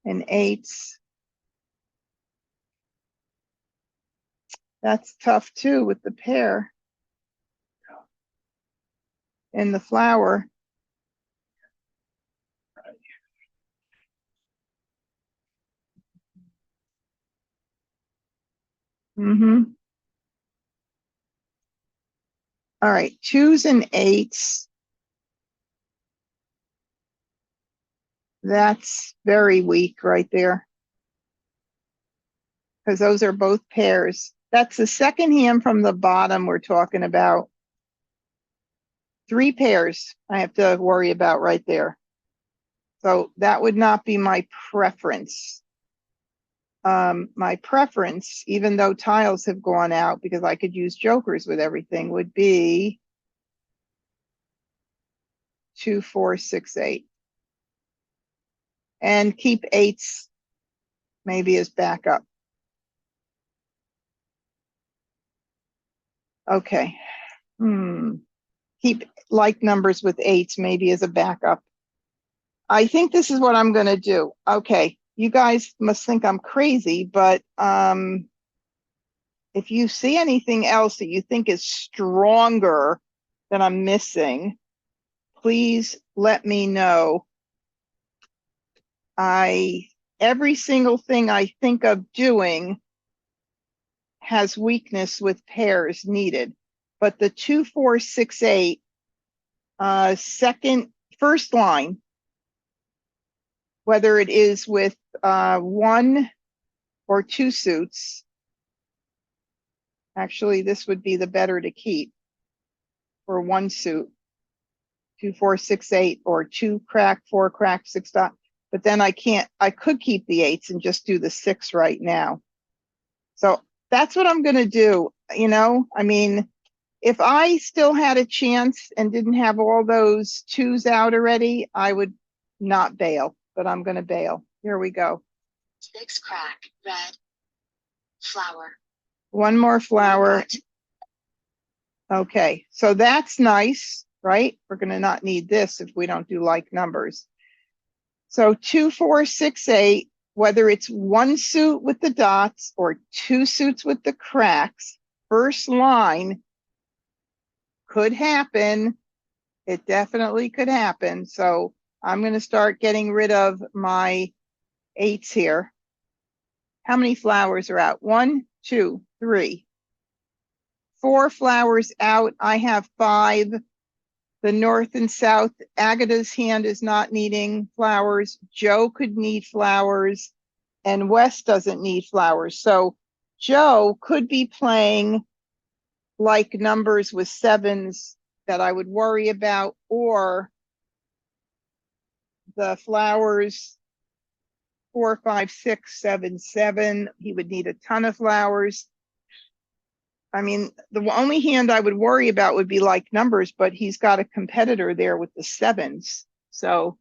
and 8s. That's tough too with the pair and the flower. All right, 2s and 8s. That's very weak right there. Because those are both pairs. That's the second hand from the bottom we're talking about. 3 pairs I have to worry about right there. So that would not be my preference. My preference, even though tiles have gone out because I could use jokers with everything, would be 2, 4, 6, 8. And keep 8s maybe as backup. Okay. Keep like numbers with 8s maybe as a backup. I think this is what I'm going to do. Okay. You guys must think I'm crazy, but if you see anything else that you think is stronger that I'm missing, please let me know. Every single thing I think of doing has weakness with pairs needed, but the 2, 4, 6, 8, first line, whether it is with 1 or 2 suits, actually this would be the better to keep for 1 suit, 2, 4, 6, 8, or 2 crack, 4 crack, 6 dot. But then I could keep the 8s and just do the 6 right now. So that's what I'm going to do. You know, I mean, if I still had a chance and didn't have all those 2s out already, I would not bail, but I'm going to bail. Here we go. 6 crack, red, flower. 1 more flower. Okay, so that's nice, right? We're going to not need this if we don't do like numbers. So 2, 4, 6, 8, whether it's 1 suit with the dots or 2 suits with the cracks, first line could happen. It definitely could happen. So I'm going to start getting rid of my 8s here. How many flowers are out? 1, 2, 3. 4 flowers out. I have 5. The north and south, Agata's hand is not needing flowers. Joe could need flowers, and West doesn't need flowers. So Joe could be playing like numbers with 7s that I would worry about, or the flowers 4, 5, 6, 7, 7. He would need a ton of flowers. I mean, the only hand I would worry about would be like numbers, but he's got a competitor there with the 7s. So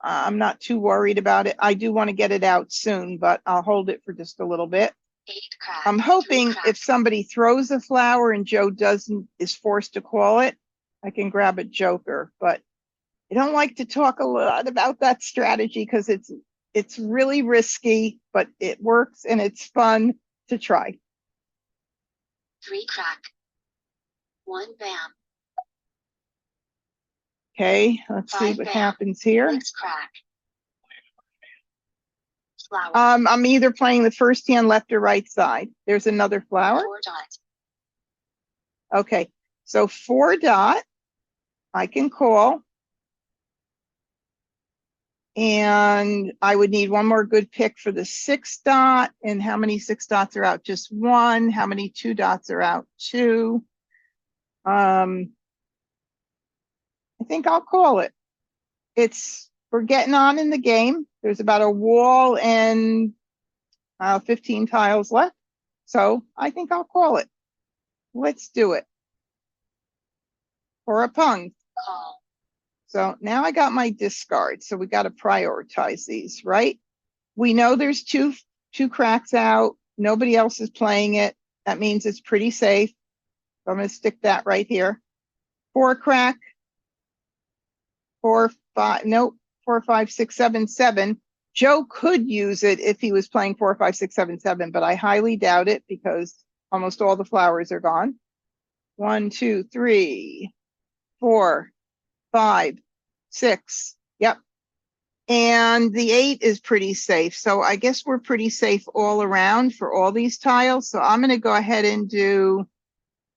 I'm not too worried about it. I do want to get it out soon, but I'll hold it for just a little bit. 8 crack, I'm hoping 3 crack. if somebody throws a flower and Joe is forced to call it, I can grab a joker. But I don't like to talk a lot about that strategy because it's really risky, but it works and it's fun to try. 3 crack, 1 bam. Okay, let's see 5 what bam. happens here. 6 crack, flower. I'm either playing the first hand left or right side. There's another flower. 4 dot. Okay, so 4 dot, I can call. And I would need 1 more good pick for the 6 dot. And how many 6 dots are out? Just 1. How many 2 dots are out? 2. I think I'll call it. We're getting on in the game. There's about a wall and 15 tiles left. So I think I'll call it. Let's do it. For a pung. Call. So now I got my discard. So we got to prioritize these, right? We know there's two cracks out. Nobody else is playing it. That means it's pretty safe. So I'm going to stick that right here. 4 crack. 4, 5, nope. 4, 5, 6, 7, 7. Joe could use it if he was playing 4, 5, 6, 7, 7, but I highly doubt it because almost all the flowers are gone. 1, 2, 3, 4, 5, 6. Yep. And the 8 is pretty safe. So I guess we're pretty safe all around for all these tiles. So I'm going to go ahead and do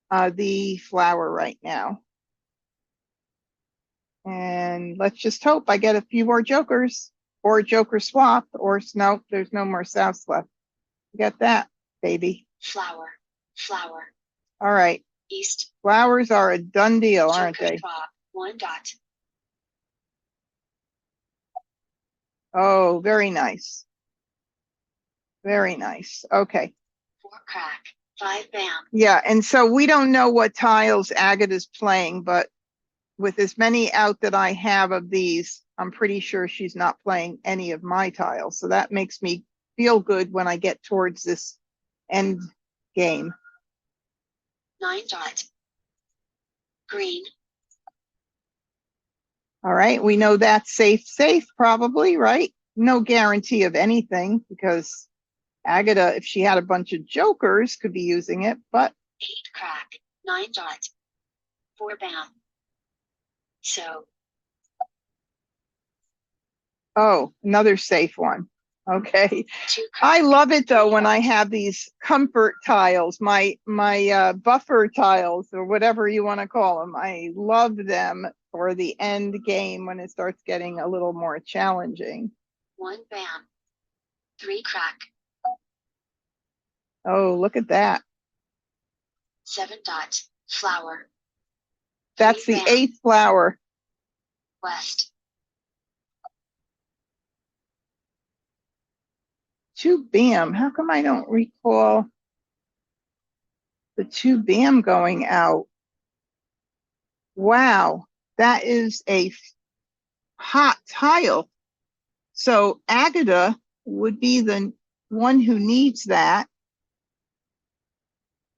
the flower right now. And let's just hope I get a few more jokers. or joker swap, or no, there's no more souths left. Get that, baby. Flower. Flower. All right. East. Flowers are a done deal, aren't Joker they? swap. 1 dot. Oh, very nice. Very nice. Okay. 4 crack. 5 bam. Yeah, and so we don't know what tiles Agata's playing, but with as many out that I have of these, I'm pretty sure she's not playing any of my tiles. So that makes me feel good when I get towards this end game. 9 dot. Green. All right, we know that's safe probably, right? No guarantee of anything because Agata, if she had a bunch of jokers, could be using it, but 8 crack. 9 dot. 4 bam. So. oh, another safe one. Okay. 2 crack. I love it though when I have these comfort tiles, my buffer tiles or whatever you want to call them. I love them for the end game when it starts getting a little more challenging. 1 bam. 3 crack. Oh, look at that. 7 dot. Flower. That's the bam. 8th flower. West. 2 bam. How come I don't recall the 2 bam going out? Wow, that is a hot tile. So Agata would be the one who needs that.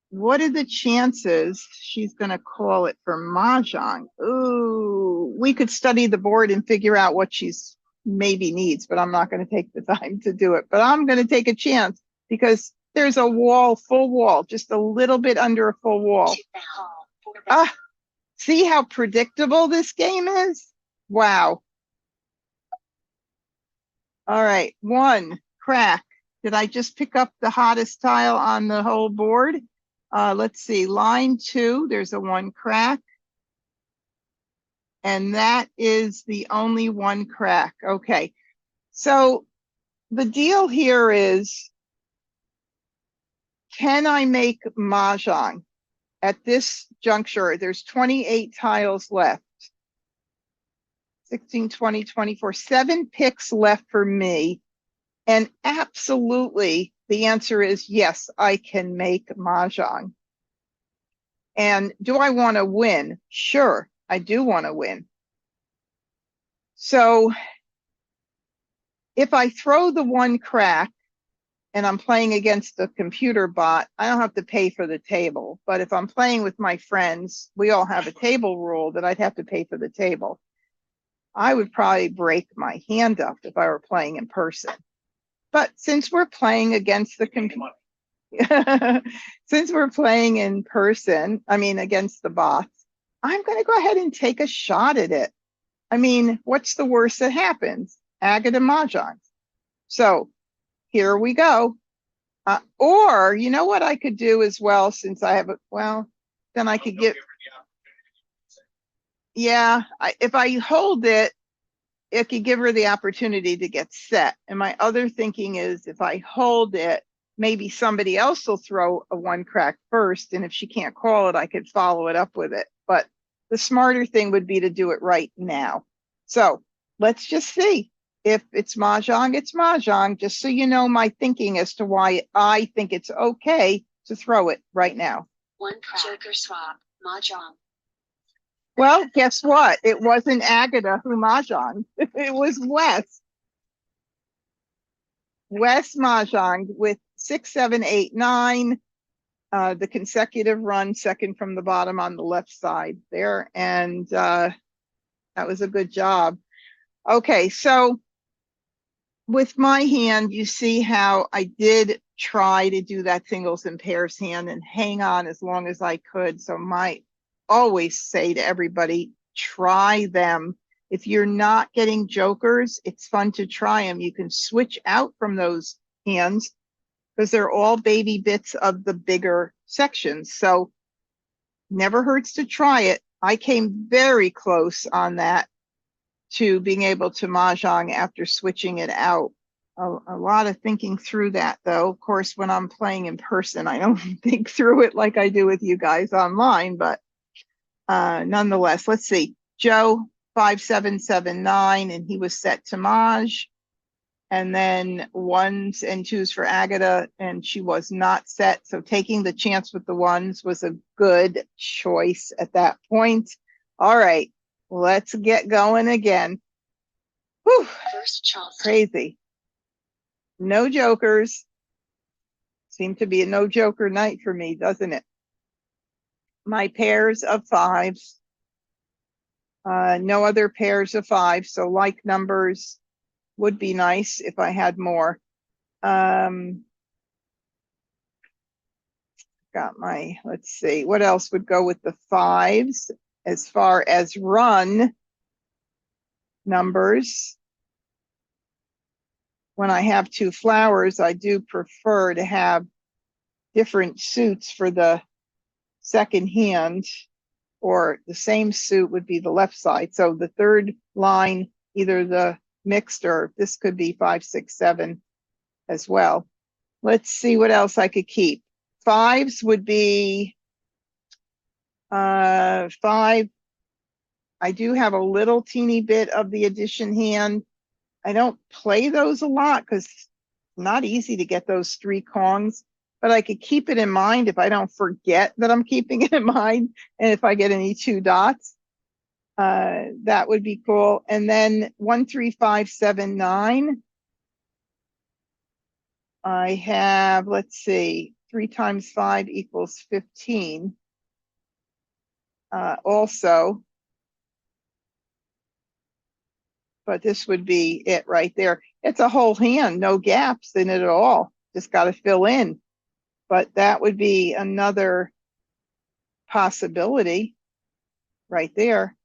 What are the chances she's going to call it for Mah Jongg? Ooh, we could study the board and figure out what she's maybe needs, but I'm not going to take the time to do it. But I'm going to take a chance because there's a wall, full wall, just a little bit under a full wall. 2 bam. 4 bam. Ah, see how predictable this game is? Wow. All right, 1 crack. Did I just pick up the hottest tile on the whole board? Let's see, line 2, there's a 1 crack. And that is the only 1 crack. Okay, so the deal here is, can I make Mah Jongg? At this juncture, there's 28 tiles left. 16, 20, 24, 7 picks left for me. And absolutely, the answer is yes, I can make Mah Jongg. And do I want to win? Sure, I do want to win. So if I throw the 1 crack and I'm playing against a computer bot, I don't have to pay for the table. But if I'm playing with my friends, we all have a table rule that I'd have to pay for the table. I would probably break my hand up if I were playing in person. But since we're playing against the computer, since we're playing in person, I mean, against the bots, I'm going to go ahead and take a shot at it. I mean, what's the worst that happens? Agata Mah Jongg. So here we go. Or, you know what I could do as well, since I have a, well, then I could get, yeah, if I hold it, it could give her the opportunity to get set. And my other thinking is if I hold it, maybe somebody else will throw a 1 crack first. And if she can't call it, I could follow it up with it. But the smarter thing would be to do it right now. So let's just see. If it's Mah Jongg, it's Mah Jongg, just so you know my thinking as to why I think it's okay to throw it right now. 1 crack. Joker swap. Mah Jongg. Well, guess what? It wasn't Agata who Mah Jongg. It was Wes. Wes Mah Jongg with 6, 7, 8, 9. The consecutive run, second from the bottom on the left side there. And that was a good job. Okay, so with my hand, you see how I did try to do that singles and pairs hand and hang on as long as I could. So my always say to everybody, try them. If you're not getting jokers, it's fun to try them. You can switch out from those hands because they're all baby bits of the bigger sections. So never hurts to try it. I came very close on that to being able to Mahjong after switching it out. A lot of thinking through that, though. Of course, when I'm playing in person, I don't think through it like I do with you guys online, but nonetheless, let's see. Joe 5779, and he was set to Maj. And then 1s and 2s for Agatha, and she was not set. So taking the chance with the 1s was a good choice at that point. All right, let's get going again. Whew, First choice. crazy. No jokers. Seemed to be a no joker night for me, doesn't it? My pairs of 5s. No other pairs of 5s, so like numbers would be nice if I had more. Got my, let's see, what else would go with the 5s as far as run numbers? When I have 2 flowers, I do prefer to have different suits for the second hand, or the same suit would be the left side. So the third line, either the mixed, or this could be 5, 6, 7 as well. Let's see what else I could keep. 5s would be 5. I do have a little teeny bit of the addition hand. I don't play those a lot because it's not easy to get those 3 Kongs, but I could keep it in mind if I don't forget that I'm keeping it in mind, and if I get any 2 dots, that would be cool. And then 1, 3, 5, 7, 9. I have, let's see, 3 times 5 equals 15. Also, but this would be it right there. It's a whole hand, no gaps in it at all. Just got to fill in. But that would be another possibility right there.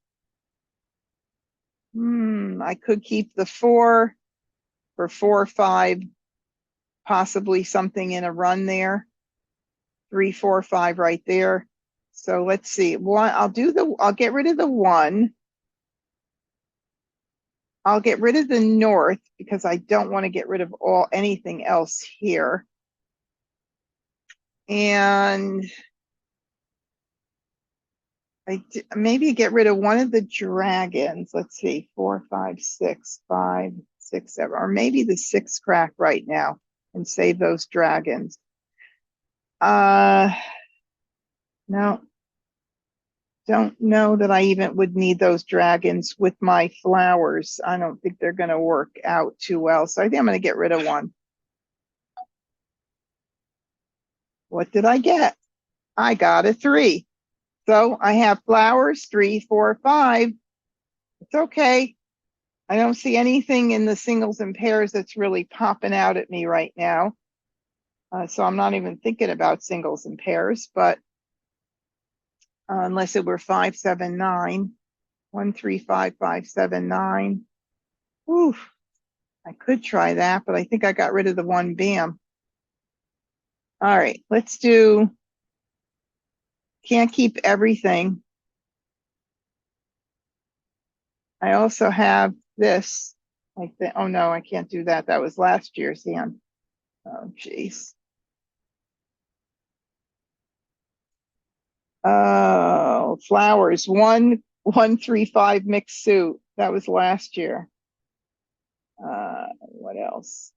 I could keep the 4 for 4, 5, possibly something in a run there. 3, 4, 5 right there. So let's see. I'll get rid of the 1. I'll get rid of the north because I don't want to get rid of anything else here. And maybe get rid of one of the dragons. Let's see, 4, 5, 6, 5, 6, 7, or maybe the 6 crack right now and save those dragons. No, don't know that I even would need those dragons with my flowers. I don't think they're going to work out too well. So I think I'm going to get rid of 1. What did I get? I got a 3. So I have flowers, 3, 4, 5. It's okay. I don't see anything in the singles and pairs that's really popping out at me right now. So I'm not even thinking about singles and pairs, but unless it were 5, 7, 9, 1, 3, 5, 5, 7, 9. Oof, I could try that, but I think I got rid of the 1 bam. All right, let's do, can't keep everything. I also have this, like the, oh no, I can't do that. That was last year's hand. Oh, geez. Oh, flowers, 1, 1, 3, 5 mixed suit. That was last year. What else?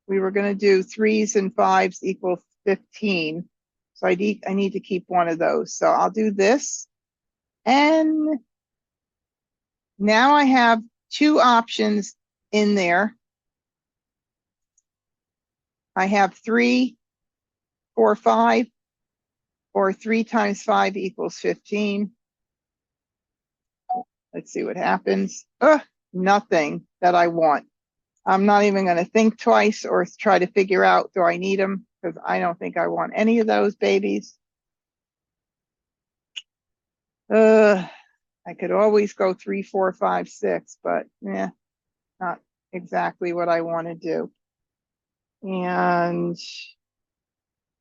We were going to do 3s and 5s equal 15. So I need to keep one of those. So I'll do this. And now I have 2 options in there. I have 3, 4, 5, or 3 times 5 equals 15. Let's see what happens. Nothing that I want. I'm not even going to think twice or try to figure out, do I need them? Because I don't think I want any of those babies. I could always go 3, 4, 5, 6, but not exactly what I want to do. And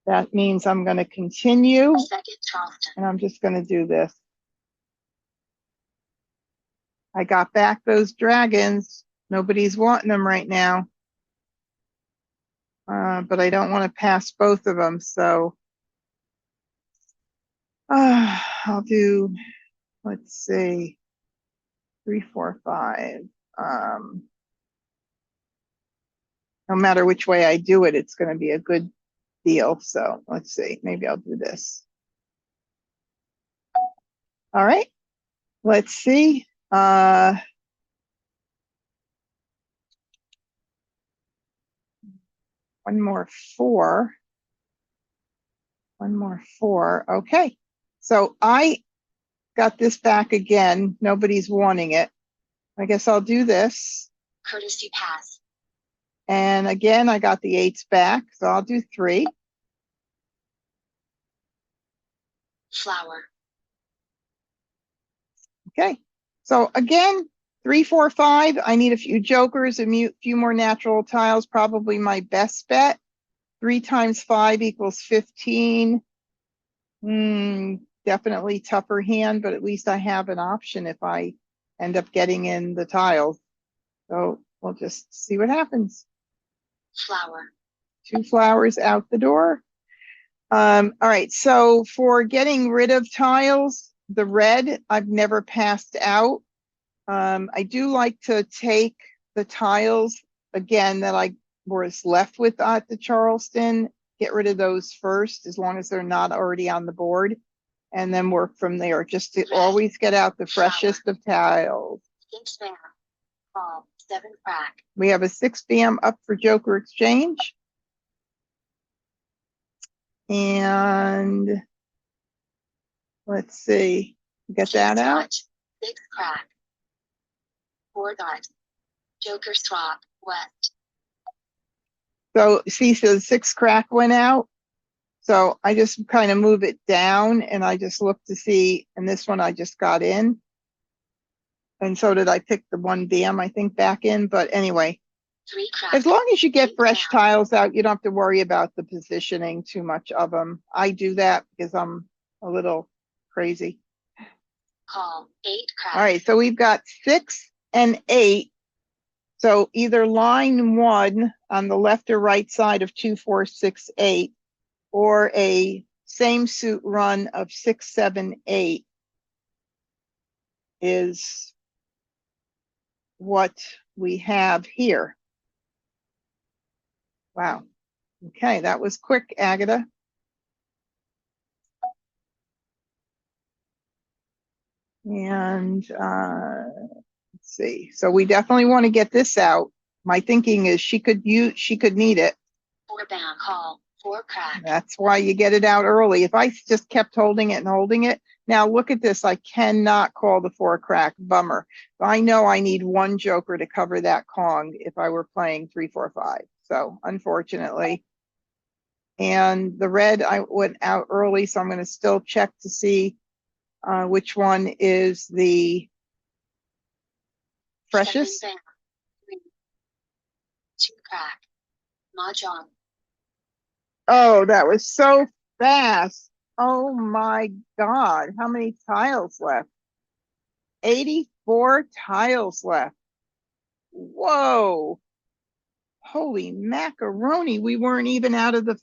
that means I'm going to continue. Second Charleston. And I'm just going to do this. I got back those dragons. Nobody's wanting them right now. But I don't want to pass both of them, so I'll do, let's see, 3, 4, 5. No matter which way I do it, it's going to be a good deal. So let's see, maybe I'll do this. All right, let's see. One more 4. One more 4. Okay, so I got this back again. Nobody's wanting it. I guess I'll do this. Courtesy pass. And again, I got the 8s back, so I'll do 3. Flower. Okay, so again, 3, 4, 5. I need a few jokers, a few more natural tiles, probably my best bet. 3 times 5 equals 15. Definitely tougher hand, but at least I have an option if I end up getting in the tiles. So we'll just see what happens. Flower. 2 flowers out the door. All right, so for getting rid of tiles, the red I've never passed out. I do like to take the tiles again that I was left with at the Charleston, get rid of those first, as long as they're not already on the board, and then work from there, just to always get out the freshest of tiles. 6 bam. Call. 7 crack. We have a 6 bam up for Joker Exchange. And let's see, get that out. 6 crack. 4 dot. Joker swap. West. So see, so the 6 crack went out. So I just kind of move it down and I just look to see, and this one I just got in. And so did I pick the 1 bam, I think, back in. But anyway, 3 crack. as long as you get 8 fresh bam. tiles out, you don't have to worry about the positioning too much of them. I do that because I'm a little crazy. Call. 8 crack. All right, so we've got 6 and 8. So either line 1 on the left or right side of 2, 4, 6, 8, or a same suit run of 6, 7, 8 is what we have here. Wow. Okay, that was quick, Agatha. And let's see. So we definitely want to get this out. My thinking is she could need it. 4 bam. Call. 4 crack. That's why you get it out early. If I just kept holding it and holding it, now look at this. I cannot call the 4 crack. Bummer. I know I need 1 joker to cover that Kong if I were playing 3, 4, 5. So unfortunately. And the red, I went out early, so I'm going to still check to see which one is the freshest. 7 bam. 3. 2 crack. Mah Jongg. Oh, that was so fast. Oh my God. How many tiles left? 84 tiles left. Whoa. Holy macaroni. We weren't even out of the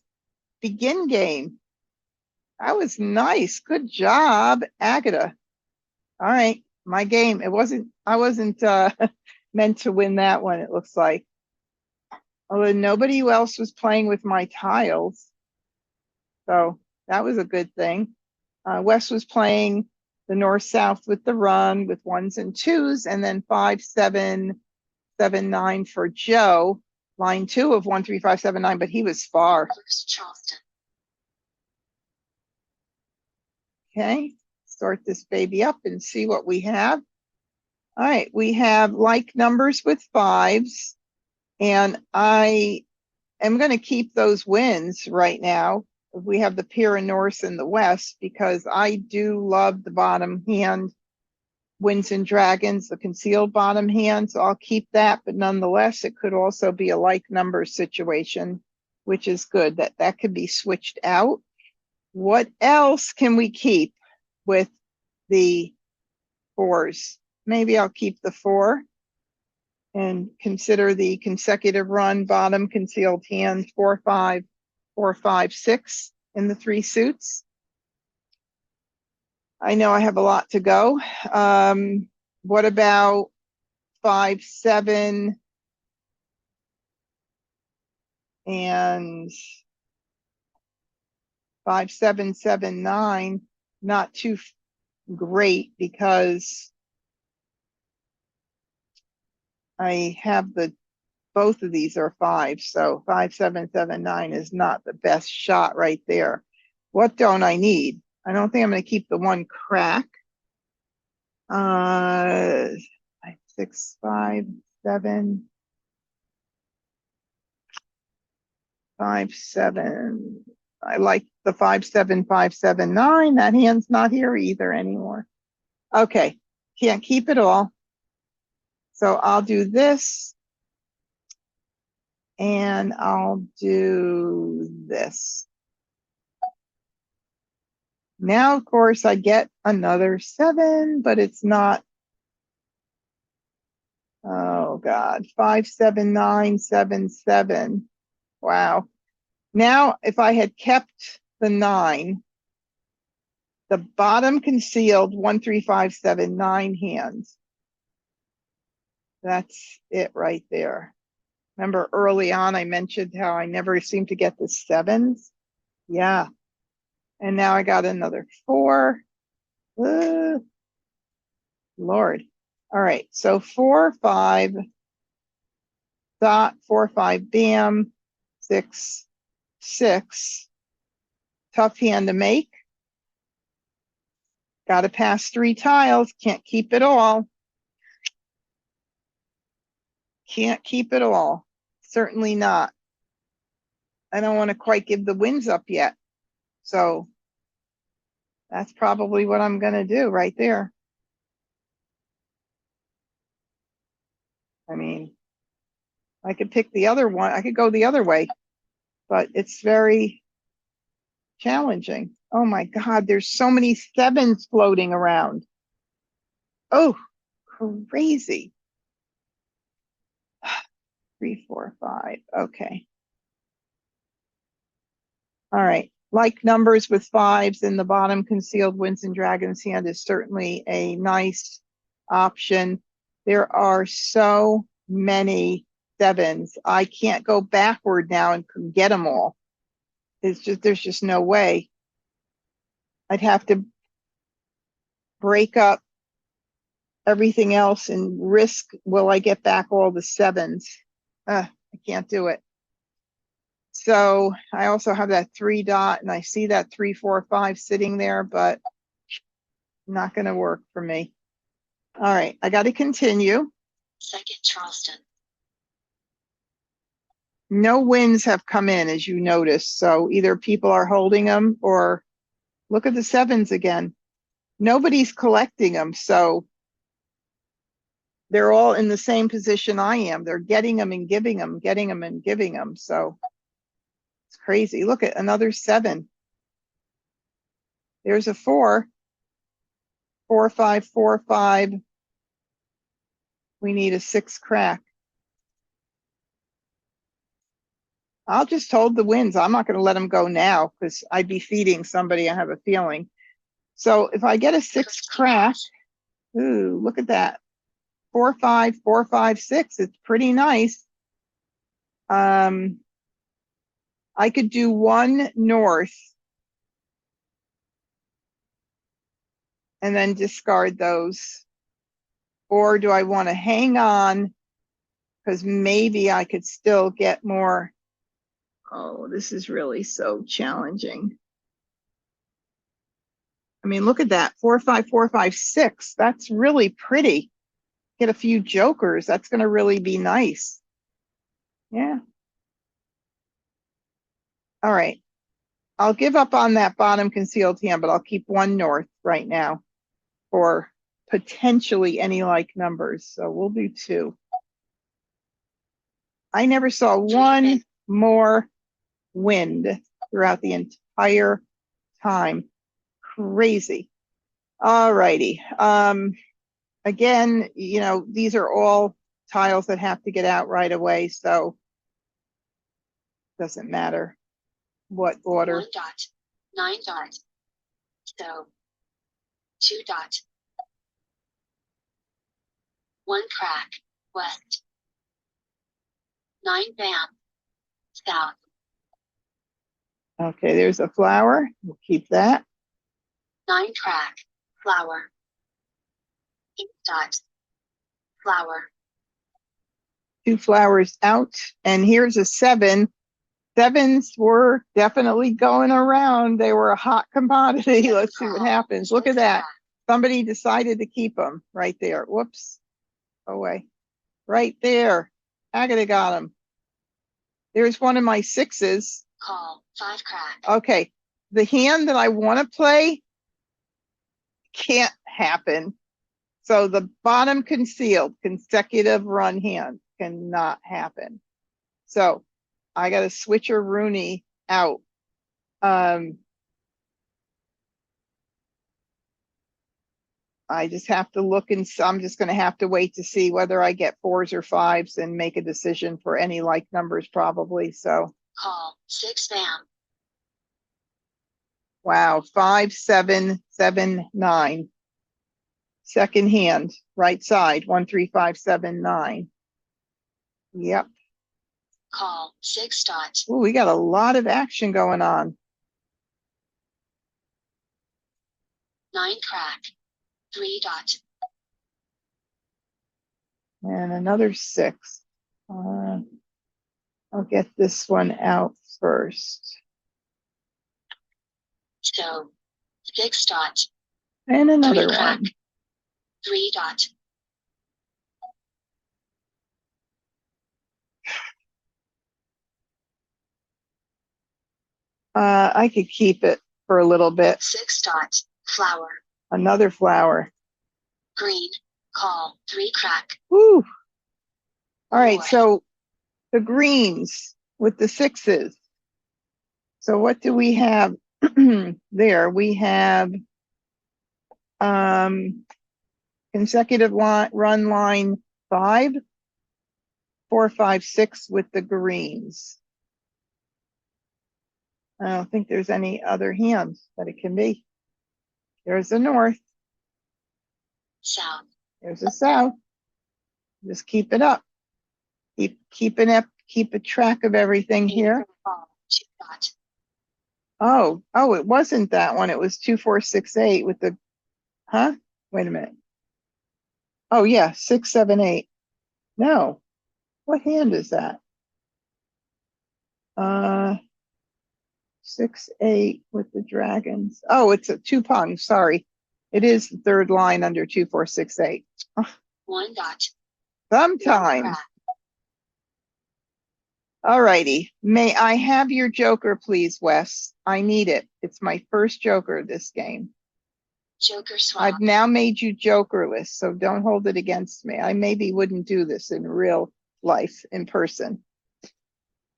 begin game. That was nice. Good job, Agatha. All right, my game. I wasn't meant to win that one, it looks like. Although nobody else was playing with my tiles. So that was a good thing. Wes was playing the north-south with the run with 1s and 2s, and then 5, 7, 7, 9 for Joe. Line 2 of 1, 3, 5, 7, 9, but he was far. First Charleston. Okay, start this baby up and see what we have. All right, we have like numbers with 5s, and I am going to keep those wins right now. We have the Pier and North and the West, because I do love the bottom hand, Winds and Dragons, the concealed bottom hand, so I'll keep that, but nonetheless, it could also be a like number situation, which is good. That could be switched out. What else can we keep with the 4s? maybe I'll keep the 4 and consider the consecutive run bottom concealed hand 4, 5, 4, 5, 6 in the 3 suits. I know I have a lot to go. What about 5, 7, and 5, 7, 7, 9? Not too great because I have both of these are 5, so 5, 7, 7, 9 is not the best shot right there. What don't I need? I don't think I'm going to keep the 1 crack. 6, 5, 7, 5, 7. I like the 5, 7, 5, 7, 9. That hand's not here either anymore. Okay, can't keep it all. So I'll do this. And I'll do this. Now, of course, I get another 7, but it's not. Oh, God. 5, 7, 9, 7, 7. Wow. Now, if I had kept the 9, the bottom concealed 1, 3, 5, 7, 9 hands. That's it right there. Remember early on, I mentioned how I never seem to get the 7s? Yeah. And now I got another 4. Lord. All right. So 4, 5, dot, 4, 5, bam, 6, 6. Tough hand to make. Got to pass 3 tiles. Can't keep it all. Can't keep it all. Certainly not. I don't want to quite give the wins up yet. So that's probably what I'm going to do right there. I mean, I could pick the other one. I could go the other way, but it's very challenging. Oh my God, there's so many 7s floating around. Oh, crazy. 3, 4, 5. Okay. All right. Like numbers with 5s in the bottom concealed Winds and Dragons hand is certainly a nice option. There are so many 7s. I can't go backward now and get them all. There's just no way. I'd have to break up everything else and risk, will I get back all the 7s? I can't do it. So I also have that 3 dot and I see that 3, 4, 5 sitting there, but not going to work for me. All right, I got to continue. Second Charleston. No wins have come in, as you notice. So either people are holding them or look at the 7s again. Nobody's collecting them. So they're all in the same position I am. They're getting them and giving them, getting them and giving them. So it's crazy. Look at another 7. There's a 4. 4, 5, 4, 5. We need a 6 crack. I'll just hold the wins. I'm not going to let them go now because I'd be feeding somebody, I have a feeling. So if I get a 6 crack, ooh, look at that. 4, 5, 4, 5, 6. It's pretty nice. I could do 1 north and then discard those. Or do I want to hang on because maybe I could still get more? Oh, this is really so challenging. I mean, look at that. 4, 5, 4, 5, 6. That's really pretty. Get a few jokers. That's going to really be nice. Yeah. All right. I'll give up on that bottom concealed hand, but I'll keep 1 north right now for potentially any like numbers. So we'll do 2. I never saw 1 more wind throughout the entire time. Crazy. All righty. again, you know, these are all tiles that have to get out right away, so doesn't matter what order. 1 dot. 9 dot. So. 2 dot. 1 crack. West. 9 bam. South. Okay, there's a flower. We'll keep that. 9 crack. Flower. 8 dot. Flower. 2 flowers out, and here's a 7. 7s were definitely going around. They were a hot commodity. Let's see what happens. Look at that. Somebody decided to keep them right there. Whoops. Away. Right there. Agatha got them. There's one of my 6s. Call. 5 crack. Okay. The hand that I want to play can't happen. So the bottom concealed consecutive run hand cannot happen. So I got to switch a Rooney out. I just have to look, and I'm just going to have to wait to see whether I get 4s or 5s and make a decision for any like numbers probably. So Call. 6 bam. wow, 5, 7, 7, 9. Second hand, right side, 1, 3, 5, 7, 9. Yep. Call. 6 dot. Ooh, we got a lot of action going on. 9 crack. 3 dot. And another 6. I'll get this one out first. So. 6 dot. And 3 another crack. one. 3 dot. I could keep it for a little bit. 6 dot. Flower. Another flower. Green. Call. 3 crack. Woo. All right, Boy. so the greens with the 6s. So what do we have there? We have consecutive run line 5, 4, 5, 6 with the greens. I don't think there's any other hands that it can be. There's the north. South. There's the south. Just keep it up. Keep a track of everything here. Call. 2 dot. Oh, it wasn't that one. It was 2, 4, 6, 8 with the, huh? Wait a minute. Oh yeah, 6, 7, 8. No. What hand is that? 6, 8 with the dragons. Oh, it's a 2 pung. Sorry. It is the third line under 2, 4, 6, 8. 1 dot. Sometime. Crack. All righty. May I have your joker, please, Wes? I need it. It's my first joker this game. Joker swap. I've now made you jokerless, so don't hold it against me. I maybe wouldn't do this in real life, in person.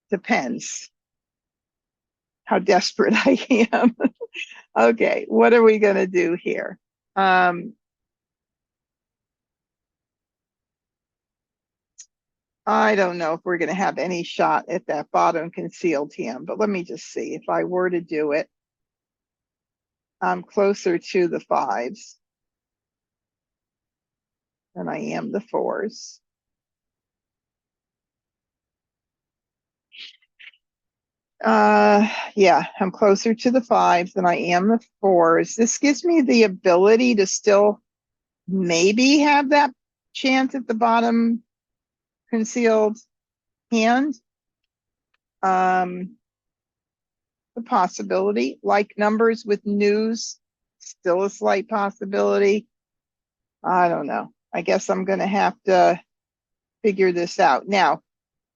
Depends how desperate I am. Okay, what are we going to do here? I don't know if we're going to have any shot at that bottom concealed hand, but let me just see. If I were to do it, I'm closer to the 5s than I am the 4s. Yeah, I'm closer to the 5s than I am the 4s. This gives me the ability to still maybe have that chance at the bottom concealed hand. The possibility, like numbers with news, still a slight possibility. I don't know. I guess I'm going to have to figure this out. Now,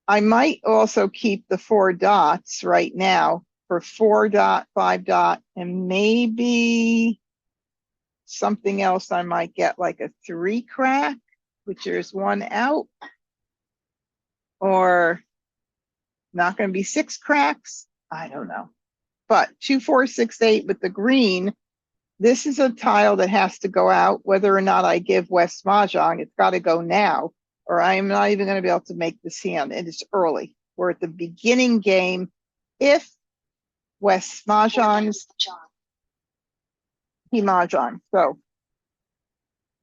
I might also keep the 4 dots right now for 4 dot, 5 dot, and maybe something else I might get, like a 3 crack, which there's 1 out, or not going to be 6 cracks. I don't know. But 2, 4, 6, 8 with the green this is a tile that has to go out, whether or not I give West Mahjong, it's got to go now, or I am not even going to be able to make this hand. It is early. We're at the beginning game. If West Mahjong's Mahjong. So,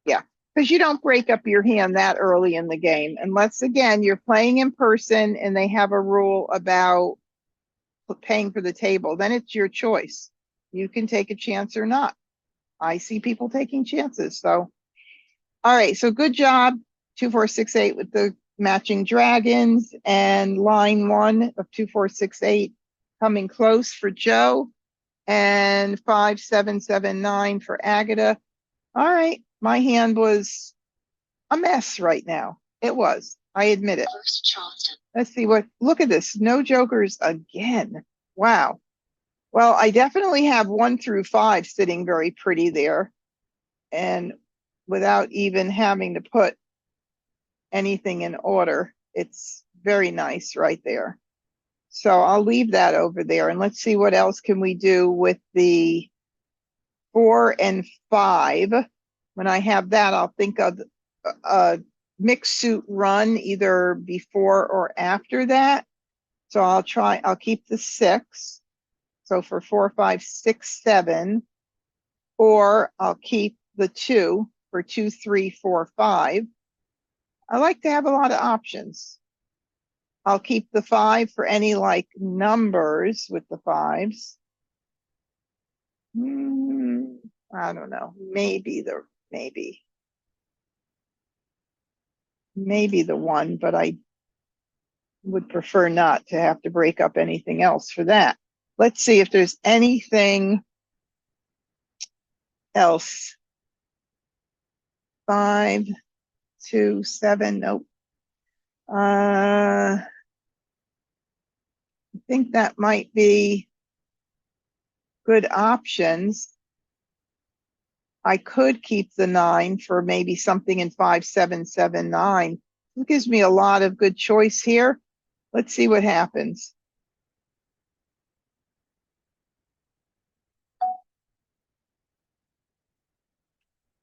yeah, because you don't break up your hand that early in the game, unless, again, you're playing in person and they have a rule about paying for the table. Then it's your choice. You can take a chance or not. I see people taking chances. So, all right. So good job. 2468 with the matching dragons, and line 1 of 2468 coming close for Joe, and 5779 for Agata. All right. My hand was a mess right now. It was. I admit it. Let's see what. Look at this. No jokers again. Wow. Well, I definitely have 1 through 5 sitting very pretty there, and without even having to put anything in order, it's very nice right there. So I'll leave that over there, and let's see what else can we do with the 4 and 5. When I have that, I'll think of a mixed suit run either before or after that. So I'll keep the 6. So for 4, 5, 6, 7, or I'll keep the 2 for 2, 3, 4, 5. I like to have a lot of options. I'll keep the 5 for any like numbers with the 5s. I don't know. Maybe the 1, but I would prefer not to have to break up anything else for that. Let's see if there's anything else. 5, 2, 7. Nope. I think that might be good options. I could keep the 9 for maybe something in 5, 7, 7, 9. It gives me a lot of good choice here. Let's see what happens.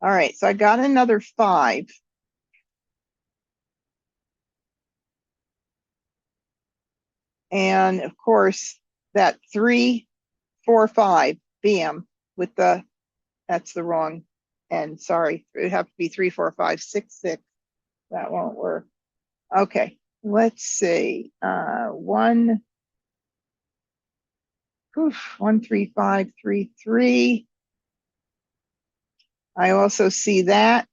All right, so I got another 5. And of course, that 3, 4, 5, bam, with the, that's the wrong end. Sorry, it'd have to be 3, 4, 5, 6, 6. That won't work. Okay, let's see. 1, 1, 3, 5, 3, 3. I also see that.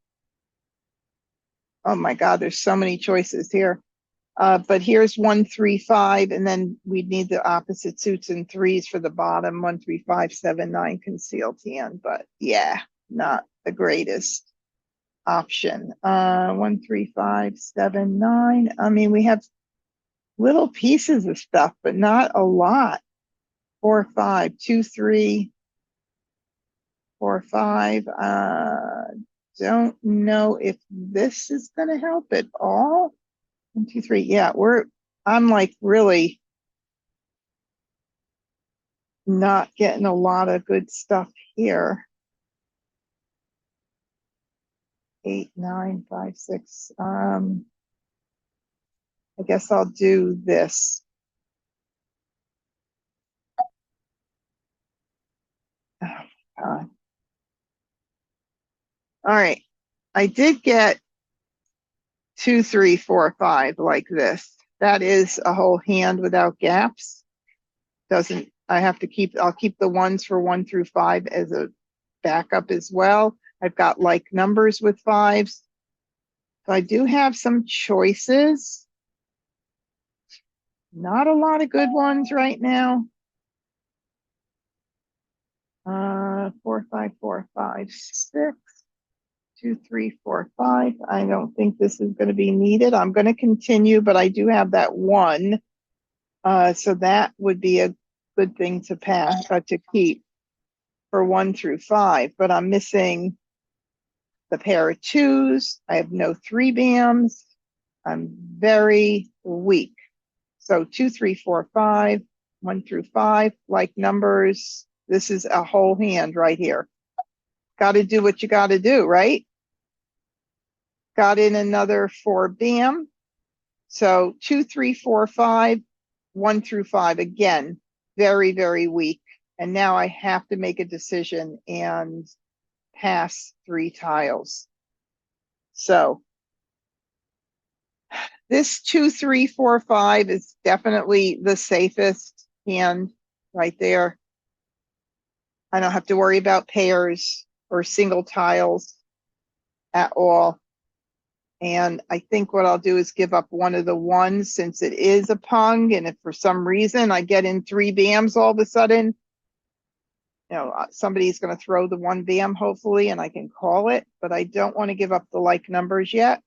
Oh my God, there's so many choices here. But here's 1, 3, 5, and then we'd need the opposite suits and 3s for the bottom. 1, 3, 5, 7, 9 concealed hand. But yeah, not the greatest option. 1, 3, 5, 7, 9. I mean, we have little pieces of stuff, but not a lot. 4, 5, 2, 3, 4, 5. Don't know if this is going to help at all. 1, 2, 3. Yeah, I'm like really not getting a lot of good stuff here. 8, 9, 5, 6. I guess I'll do this. Oh, God. All right. I did get 2, 3, 4, 5 like this. That is a whole hand without gaps. Doesn't, I'll keep the 1s for 1 through 5 as a backup as well. I've got like numbers with 5s. So I do have some choices. Not a lot of good ones right now. 4, 5, 4, 5, 6. 2, 3, 4, 5. I don't think this is going to be needed. I'm going to continue, but I do have that 1. So that would be a good thing to pass, to keep for 1 through 5. But I'm missing the pair of 2s. I have no 3 bams. I'm very weak. So 2, 3, 4, 5, 1 through 5, like numbers. This is a whole hand right here. got to do what you got to do, right? Got in another 4 bam. So 2, 3, 4, 5, 1 through 5. Again, very, very weak. And now I have to make a decision and pass 3 tiles. So this 2, 3, 4, 5 is definitely the safest hand right there. I don't have to worry about pairs or single tiles at all. And I think what I'll do is give up one of the ones since it is a pung. And if for some reason I get in 3 bams all of a sudden, you know, somebody's going to throw the 1 bam hopefully, and I can call it, but I don't want to give up the like numbers yet.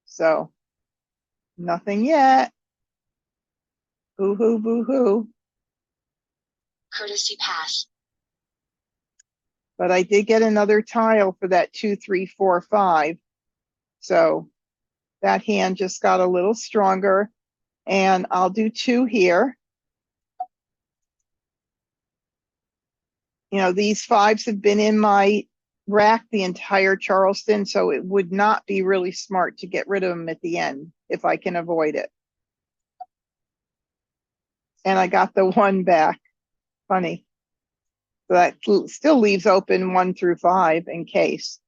So nothing yet. Boo-hoo, boo-hoo. Courtesy pass. But I did get another tile for that 2, 3, 4, 5. So that hand just got a little stronger. And I'll do 2 here. You know, these 5s have been in my rack the entire Charleston, so it would not be really smart to get rid of them at the end if I can avoid it. And I got the 1 back. Funny. So that still leaves open 1 through 5 in case.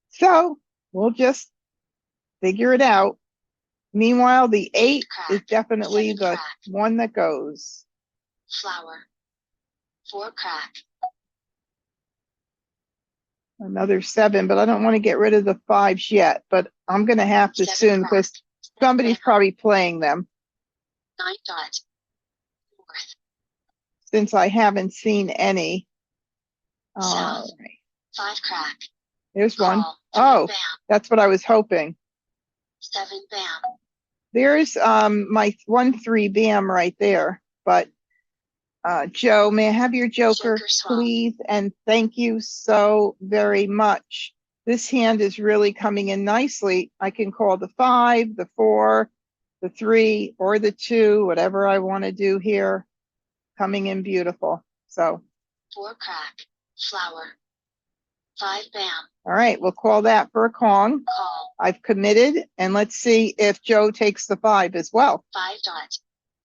So we'll just figure it out. Meanwhile, the 8 is definitely the one that goes. Flower. 4 crack. Another 7, but I don't want to get rid of the 5s yet, but I'm going to have to soon because somebody's probably playing them. 9 dot. North. Since I haven't seen any. All South. right. 5 crack. There's one. Call. Oh, Bam. that's what I was hoping. 7 bam. There's my 1, 3 bam right there. But Joe, may I have your joker, please? And thank you so very much. This hand is really coming in nicely. I can call the 5, the 4, the 3, or the 2, whatever I want to do here. Coming in beautiful. So 4 crack. Flower. 5 bam. all right, we'll call that for a Kong. Call. I've committed, and let's see if Joe takes the 5 as well. 5 dot.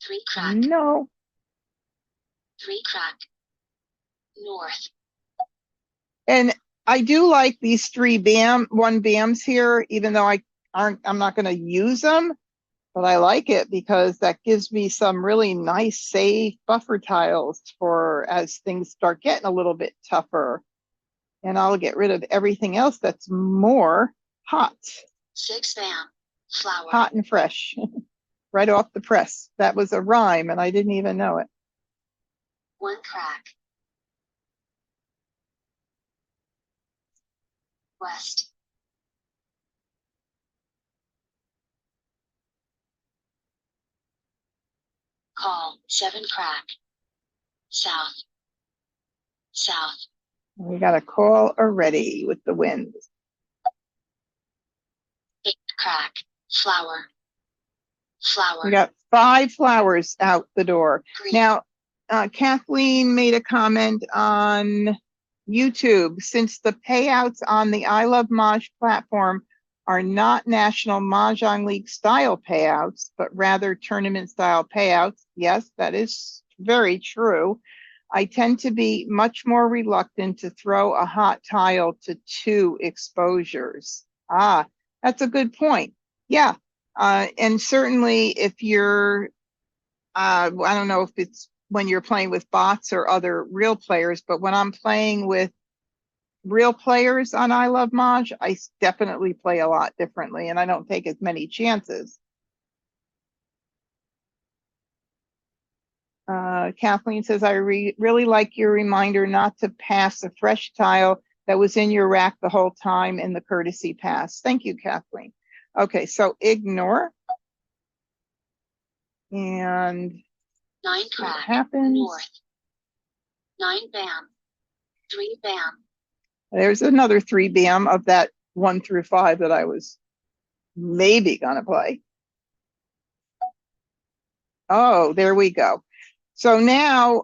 3 crack. No. 3 crack. North. And I do like these 3 bam, 1 bams here, even though I'm not going to use them, but I like it because that gives me some really nice, safe buffer tiles for as things start getting a little bit tougher. And I'll get rid of everything else that's more hot. 6 bam. Flower. Hot and fresh. Right off the press. That was a rhyme and I didn't even know it. 1 crack. West. Call. 7 crack. South. South. We got a call already with the wind. 8 crack. Flower. Flower. We got 5 flowers out the door. Green. Now, Kathleen made a comment on YouTube. Since the payouts on the I Love Maj platform are not National Mahjong League style payouts, but rather tournament style payouts. Yes, that is very true. I tend to be much more reluctant to throw a hot tile to 2 exposures. Ah, that's a good point. Yeah. And certainly if you're, I don't know if it's when you're playing with bots or other real players, but when I'm playing with real players on I Love Maj, I definitely play a lot differently and I don't take as many chances. Kathleen says, I really like your reminder not to pass a fresh tile that was in your rack the whole time in the courtesy pass. Thank you, Kathleen. Okay, so ignore. And 9 what crack. happens? North. 9 bam. 3 bam. There's another 3 bam of that 1 through 5 that I was maybe gonna play. Oh, there we go. So now,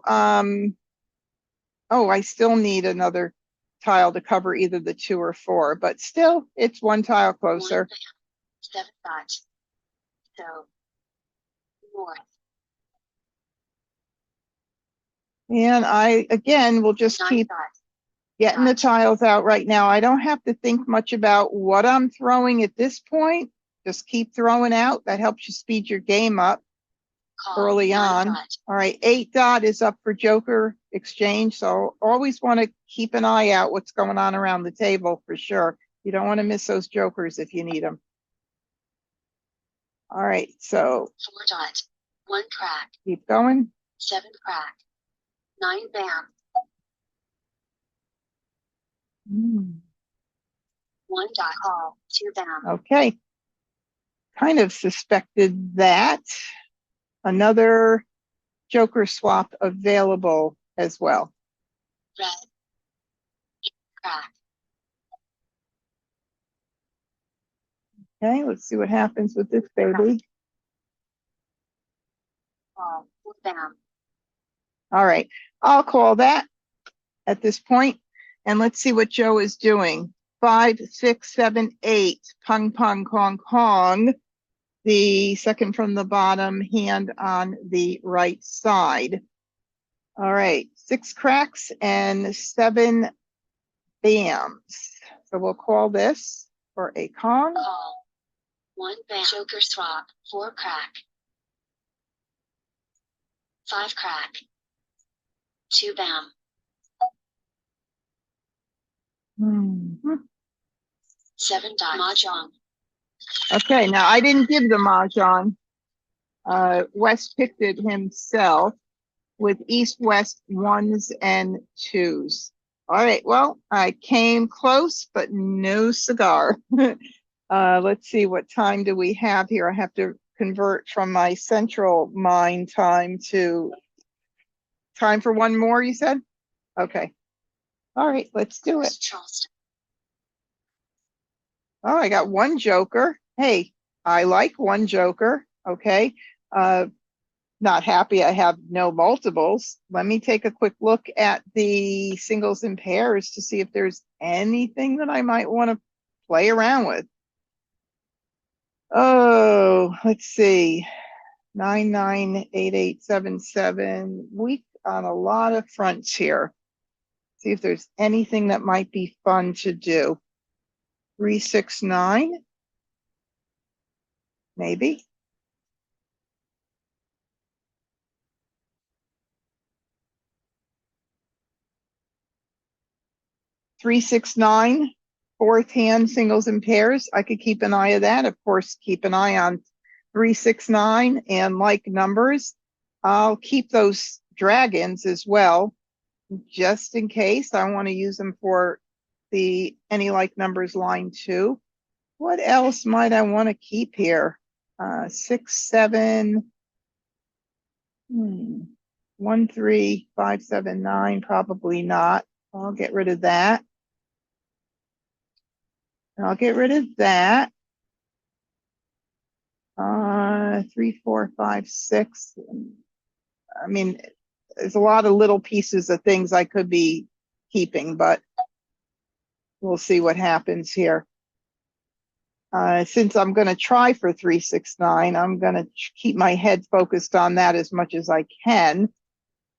Oh, I still need another tile to cover either the 2 or 4, but still, it's 1 tile closer. 1 bam. 7 dot. So, north. And I, again, will just 9 keep dot. getting the tiles out right now. I don't have to think much about what I'm throwing at this point. Just keep throwing out. That helps you speed your game up Call. early 9 on. dot. All right, 8 dot is up for Joker exchange, so always want to keep an eye out what's going on around the table for sure. You don't want to miss those Jokers if you need them. All right, so 4 dot. 1 crack. keep going. 7 crack. 9 bam. 1 dot. Call. 2 bam. Okay. Kind of suspected that. Another Joker swap available as well. Red. Crack. Okay, let's see what happens with this baby. Call. 4 bam. All right, I'll call that at this point, and let's see what Joe is doing. 5, 6, 7, 8. Pung, pung, kong, kong. The second from the bottom, hand on the right side. All right, 6 cracks and 7 bams. So we'll call this for a Kong. Call. 1 bam. Joker swap. 4 crack. 5 crack. 2 bam. Mhm. 7 dot. Mah Jongg. Okay, now I didn't give the Mahjong. West picked it himself with East, West 1s and 2s. All right, well, I came close, but no cigar. Let's see, what time do we have here? I have to convert from my central mind time to time for one more, you said? Okay. All right, let's do it. Charleston. Oh, I got 1 Joker. Hey, I like 1 Joker. Okay. Not happy I have no multiples. Let me take a quick look at the singles and pairs to see if there's anything that I might want to play around with. Oh, let's see. 9, 9, 8, 8, 7, 7. Weak on a lot of fronts here. See if there's anything that might be fun to do. 3, 6, 9. Maybe. Three, 6, 9, 4th hand singles and pairs. I could keep an eye of that. Of course, keep an eye on 3, 6, 9 and like numbers. I'll keep those dragons as well, just in case I want to use them for the any like numbers line 2. What else might I want to keep here? 6, 7. 1, 3, 5, 7, 9. Probably not. I'll get rid of that. I'll get rid of that. 3, 4, 5, 6. I mean, there's a lot of little pieces of things I could be keeping, but we'll see what happens here. Since I'm going to try for 3, 6, 9, I'm going to keep my head focused on that as much as I can.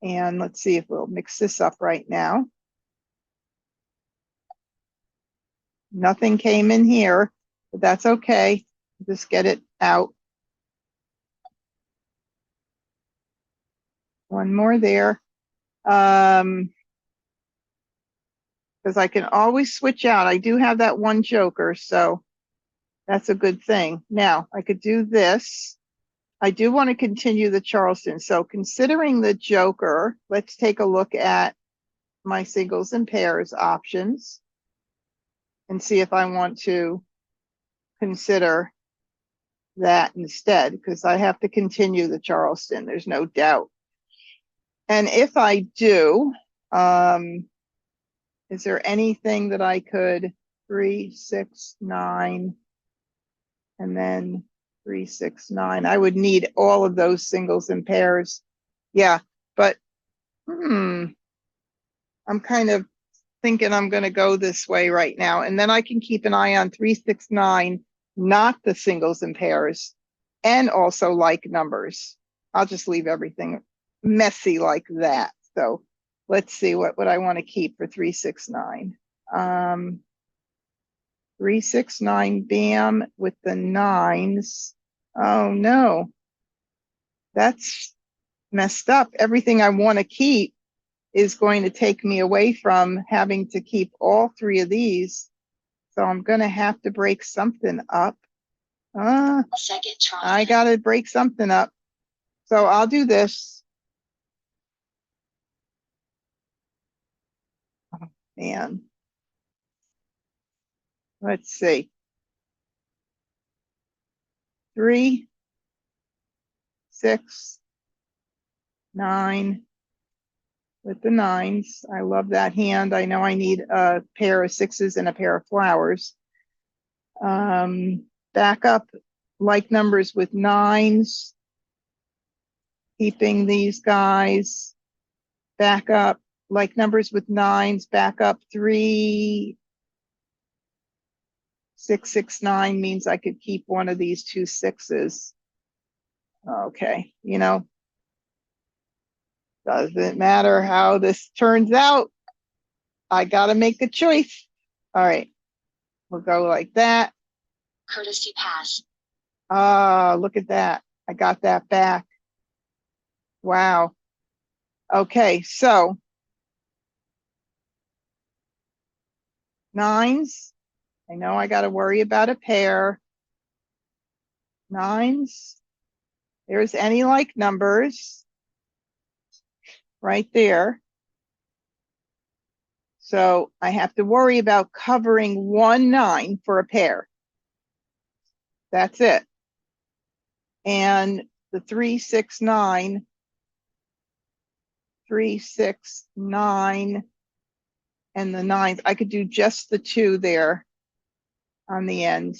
And let's see if we'll mix this up right now. Nothing came in here, but that's okay. Just get it out. 1 more there. Because I can always switch out. I do have that 1 Joker, so that's a good thing. Now, I could do this. I do want to continue the Charleston. So considering the Joker, let's take a look at my singles and pairs options and see if I want to consider that instead, because I have to continue the Charleston. There's no doubt. And if I do, is there anything that I could 3, 6, 9, and then 3, 6, 9? I would need all of those singles and pairs. Yeah, but I'm kind of thinking I'm going to go this way right now. And then I can keep an eye on 3, 6, 9, not the singles and pairs, and also like numbers. I'll just leave everything messy like that. So let's see what I want to keep for 3, 6, 9. 3, 6, 9, bam, with the 9s. Oh no, that's messed up. Everything I want to keep is going to take me away from having to keep all 3 of these. So I'm going to have to break something up. Second try. I got to break something up. So I'll do this. Oh, man. Let's see. 3, 6, 9 with the 9s. I love that hand. I know I need a pair of 6s and a pair of flowers. Back up like numbers with 9s. Keeping these guys. Back up like numbers with 9s. Back up 3, 6, 6, 9 means I could keep one of these 2 6s. Okay, you know, doesn't matter how this turns out. I gotta make a choice. All right, we'll go like that. Courtesy pass. Look at that. I got that back. Wow. Okay, so 9s. I know I got to worry about a pair. 9s. There's any like numbers right there. So I have to worry about covering 1 9 for a pair. That's it. And the 3, 6, 9, 3, 6, 9, and the 9s. I could do just the 2 there on the end.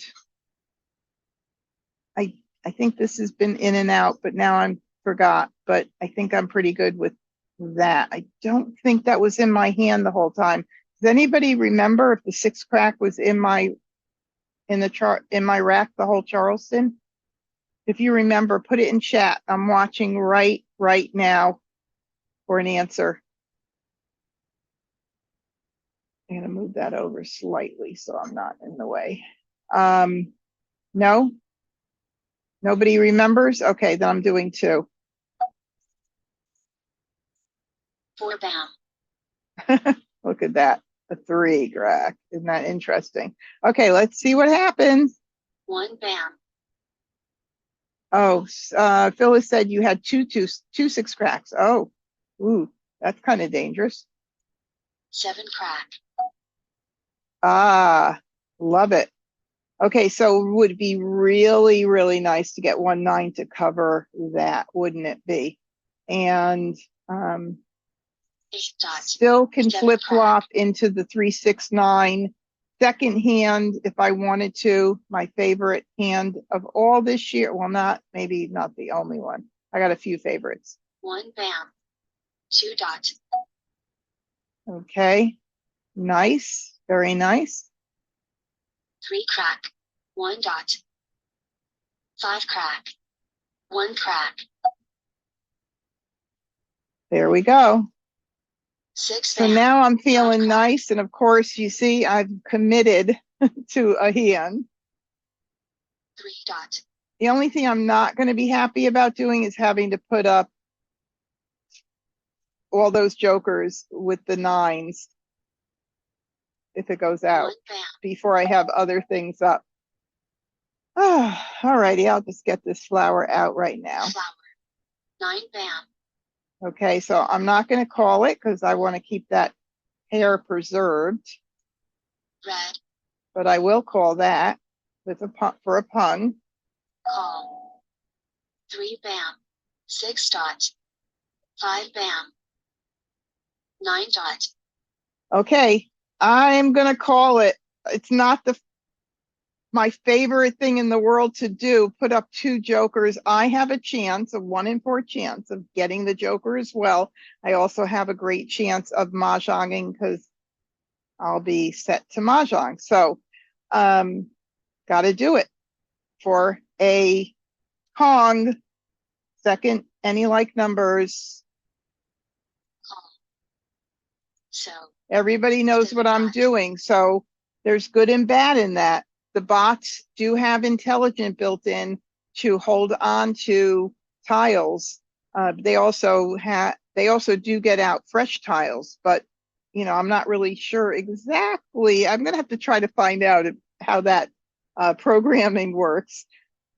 I think this has been in and out, but now I forgot. But I think I'm pretty good with that. I don't think that was in my hand the whole time. Does anybody remember if the 6 crack was in my rack the whole Charleston? If you remember, put it in chat. I'm watching right now for an answer. I'm gonna move that over slightly so I'm not in the way. No? Nobody remembers? Okay, then I'm doing 2. 4 bam. Look at that. A 3 crack. Isn't that interesting? Okay, let's see what happens. 1 bam. Oh, Phyllis said you had two 6 cracks. Oh, ooh, that's kind of dangerous. 7 crack. Ah, love it. Okay, so it would be really, really nice to get 1 9 to cover that, wouldn't it be? And 8 dot. still can 7 flip flop crack. into the 3, 6, 9. Second hand, if I wanted to, my favorite hand of all this year. Well, maybe not the only one. I got a few favorites. 1 bam. 2 dot. Okay, nice, very nice. 3 crack. 1 dot. 5 crack. 1 crack. There we go. 6 So bam. now I'm feeling Okay. nice. And of course, you see, I've committed to a hand. 3 dot. The only thing I'm not going to be happy about doing is having to put up all those jokers with the 9s if it goes out 1 bam. before I have other things up. All righty, I'll just get this flower out right now. Flower. 9 bam. Okay, so I'm not going to call it because I want to keep that hair preserved, Red. but I will call that with for a pung. Call. 3 bam. 6 dot. 5 bam. 9 dot. Okay, I'm going to call it. It's not my favorite thing in the world to do, put up 2 jokers. I have a chance, a 1 in 4 chance of getting the joker as well. I also have a great chance of mahjonging because I'll be set to mahjong. So, got to do it for a Kong. Second, any like numbers. Call. So, Everybody knows what I'm doing. So there's good and bad in that. The bots do have intelligence built in to hold on to tiles. They also do get out fresh tiles, but you know, I'm not really sure exactly. I'm gonna have to try to find out how that programming works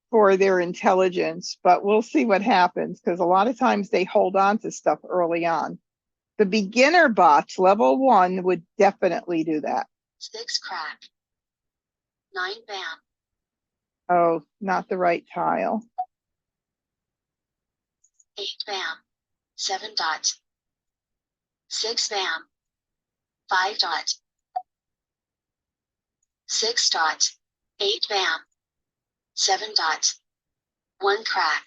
for their intelligence, but we'll see what happens because a lot of times they hold on to stuff early on. The beginner bots, level 1, would definitely do that. 6 crack. 9 bam. Oh, not the right tile. 8 bam. 7 dot. 6 bam. 5 dot. 6 dot. 8 bam. 7 dot. 1 crack.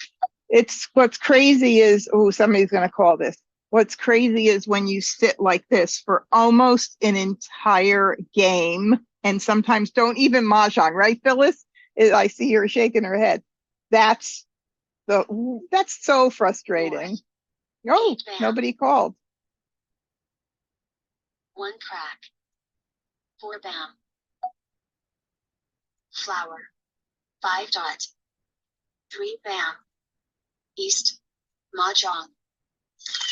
It's what's crazy is, oh, somebody's going to call this. What's crazy is when you sit like this for almost an entire game and sometimes don't even mahjong, right, Phyllis? I see you're shaking her head. That's so frustrating. Oh, nobody called. 1 crack. 4 bam. Flower. 5 dot. 3 bam. East. Mahjong.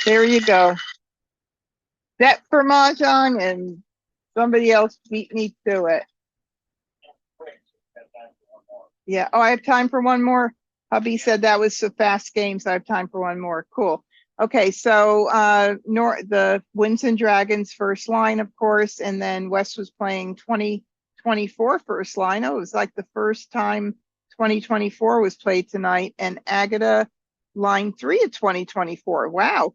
There you go. Set for mahjong, and somebody else beat me to it. Yeah. Oh, I have time for one more. Hubby said that was a fast game, so I have time for one more. Cool. Okay, so the Winds and Dragons first line, of course, and then Wes was playing 2024 first line. Oh, it was like the first time 2024 was played tonight, and Agata line 3 of 2024. Wow.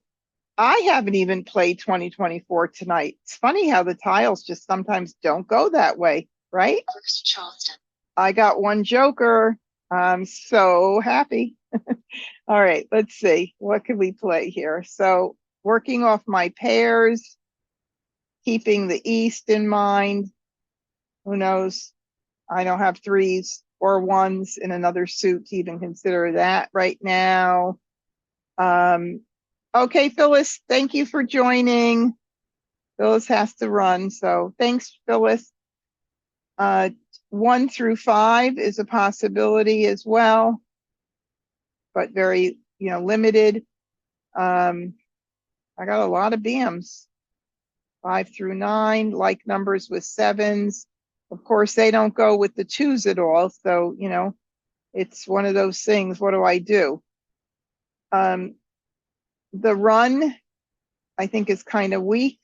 I haven't even played 2024 tonight. It's funny how the tiles just sometimes don't go that way, right? First Charleston. I got 1 joker. I'm so happy. All right, let's see. What can we play here? So working off my pairs, keeping the East in mind. Who knows? I don't have 3s or 1s in another suit to even consider that right now. Okay, Phyllis, thank you for joining. Phyllis has to run, so thanks, Phyllis. 1 through 5 is a possibility as well, but very, limited. I got a lot of BAMs. 5 through 9, like numbers with 7s. Of course, they don't go with the 2s at all, so, it's one of those things. What do I do? The run, I think, is kind of weak.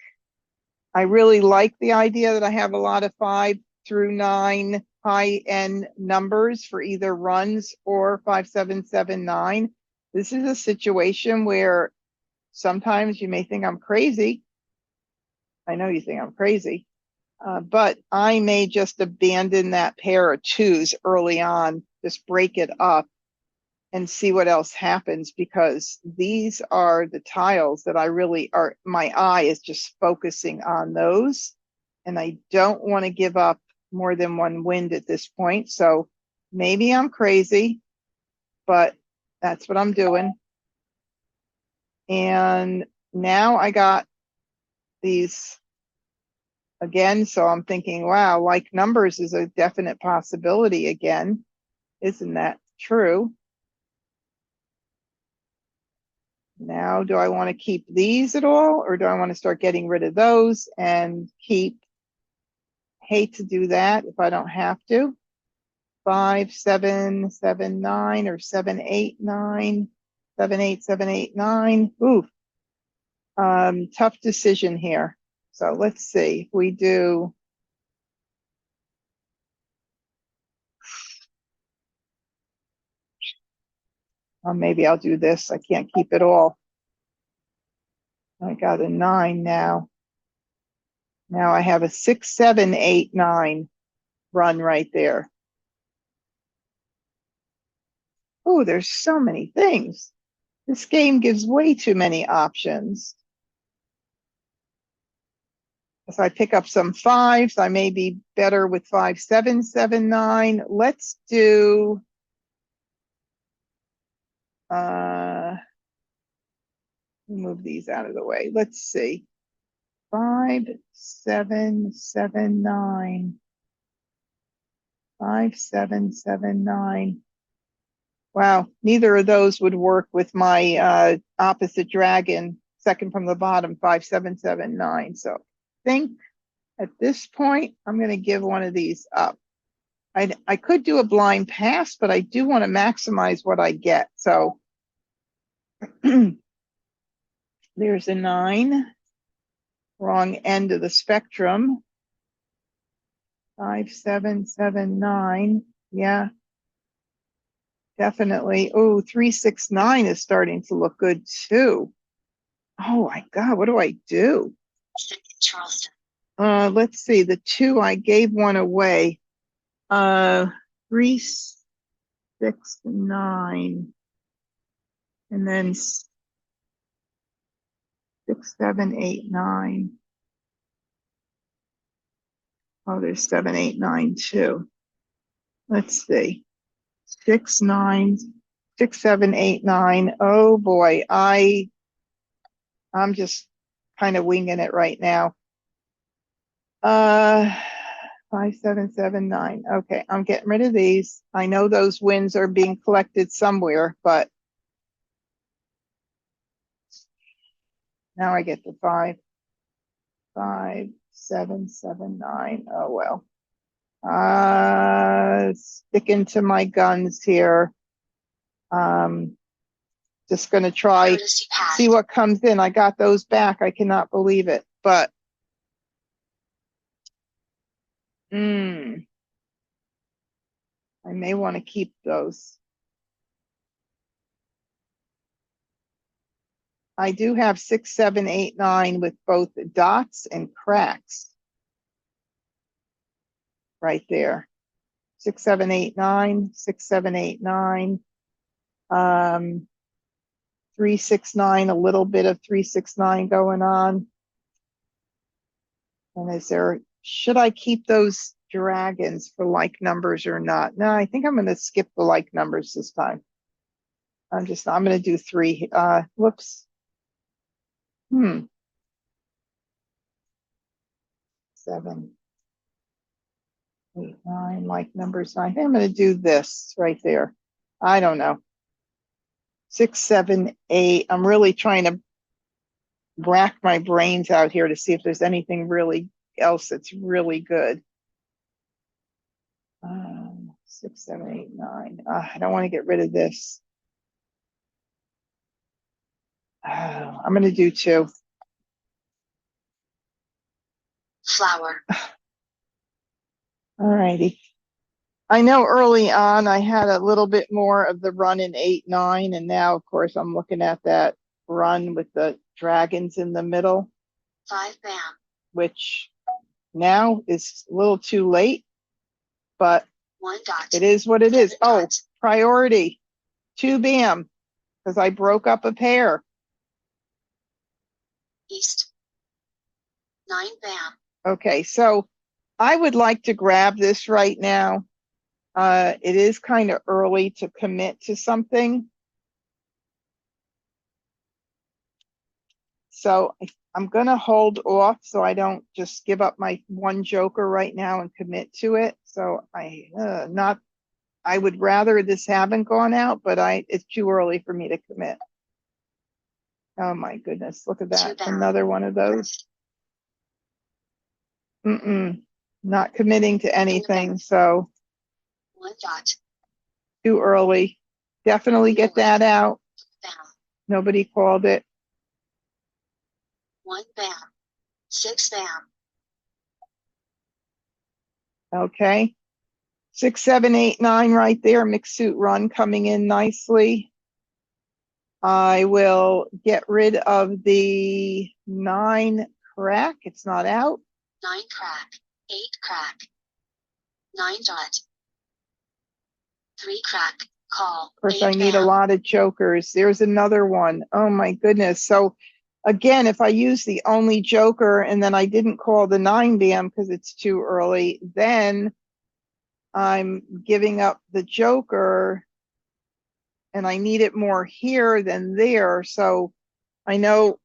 I really like the idea that I have a lot of 5 through 9 high-end numbers for either runs or 5, 7, 7, 9. This is a situation where sometimes you may think I'm crazy. I know you think I'm crazy, but I may just abandon that pair of 2s early on, just break it up and see what else happens, because these are the tiles that my eye is just focusing on those. And I don't want to give up more than 1 wind at this point. So maybe I'm crazy, but that's what I'm doing. And now I got these again. So I'm thinking, wow, like numbers is a definite possibility again. Isn't that true? Now, do I want to keep these at all, or do I want to start getting rid of those and keep? Hate to do that if I don't have to. 5, 7, 7, 9, or 7, 8, 9, 7, 8, 7, 8, 9. Ooh, tough decision here. So let's see if we do. Maybe I'll do this. I can't keep it all. I got a 9 now. Now I have a 6, 7, 8, 9 run right there. Oh, there's so many things. This game gives way too many options. If I pick up some fives, I may be better with 5, 7, 7, 9. Let's do move these out of the way. Let's see. 5, 7, 7, 9. 5, 7, 7, 9. Wow, neither of those would work with my opposite dragon, second from the bottom, 5, 7, 7, 9. So I think at this point, I'm going to give one of these up. I could do a blind pass, but I do want to maximize what I get. So there's a 9. Wrong end of the spectrum. 5, 7, 7, 9. Yeah, definitely. Oh, 3, 6, 9 is starting to look good too. Oh my God, what do I do? Charleston. Let's see. The 2, I gave one away. 3, 6, 9. And then 6, 7, 8, 9. Oh, there's 7, 8, 9 too. Let's see. 6, 9, 6, 7, 8, 9. Oh boy, I'm just kind of winging it right now. 5, 7, 7, 9. Okay, I'm getting rid of these. I know those wins are being collected somewhere, but now I get the 5, 5, 7, 7, 9. Oh well. Sticking to my guns here. Just gonna try, see what comes in. I got those back. I cannot believe it, but I may want to keep those. I do have 6, 7, 8, 9 with both dots and cracks right there. 6, 7, 8, 9, 6, 7, 8, 9. 3, 6, 9, a little bit of 3, 6, 9 going on. And is there, should I keep those dragons for like numbers or not? No, I think I'm going to skip the like numbers this time. I'm going to do 3. Whoops. 7, 8, 9, like numbers 9. I think I'm going to do this right there. I don't know. 6, 7, 8. I'm really trying to rack my brains out here to see if there's anything really else that's really good. 6, 7, 8, 9. I don't want to get rid of this. I'm going to do 2. Flower. All righty. I know early on I had a little bit more of the run in 8, 9, and now, of course, I'm looking at that run with the dragons in the middle. 5 bam. Which now is a little too late, but 1 dot. it is what it is. 7 Oh, dot. priority. 2 bam, because I broke up a pair. East. 9 bam. Okay, so I would like to grab this right now. It is kind of early to commit to something. So I'm going to hold off so I don't just give up my 1 joker right now and commit to it. So I would rather this haven't gone out, but it's too early for me to commit. Oh my goodness, look at that. Another one of those. Not committing to anything, so 1 dot. too early. Definitely get that out. Bam. Nobody called it. 1 bam. 6 bam. Okay. 6, 7, 8, 9 right there. Mixed suit run coming in nicely. I will get rid of the 9 crack. It's not out. 9 crack. 8 crack. 9 dot. 3 crack. Call. Of course, 8 I need a bam. lot of jokers. There's another one. Oh my goodness. So again, if I use the only joker and then I didn't call the 9 bam because it's too early, then I'm giving up the joker and I need it more here than there. So I know,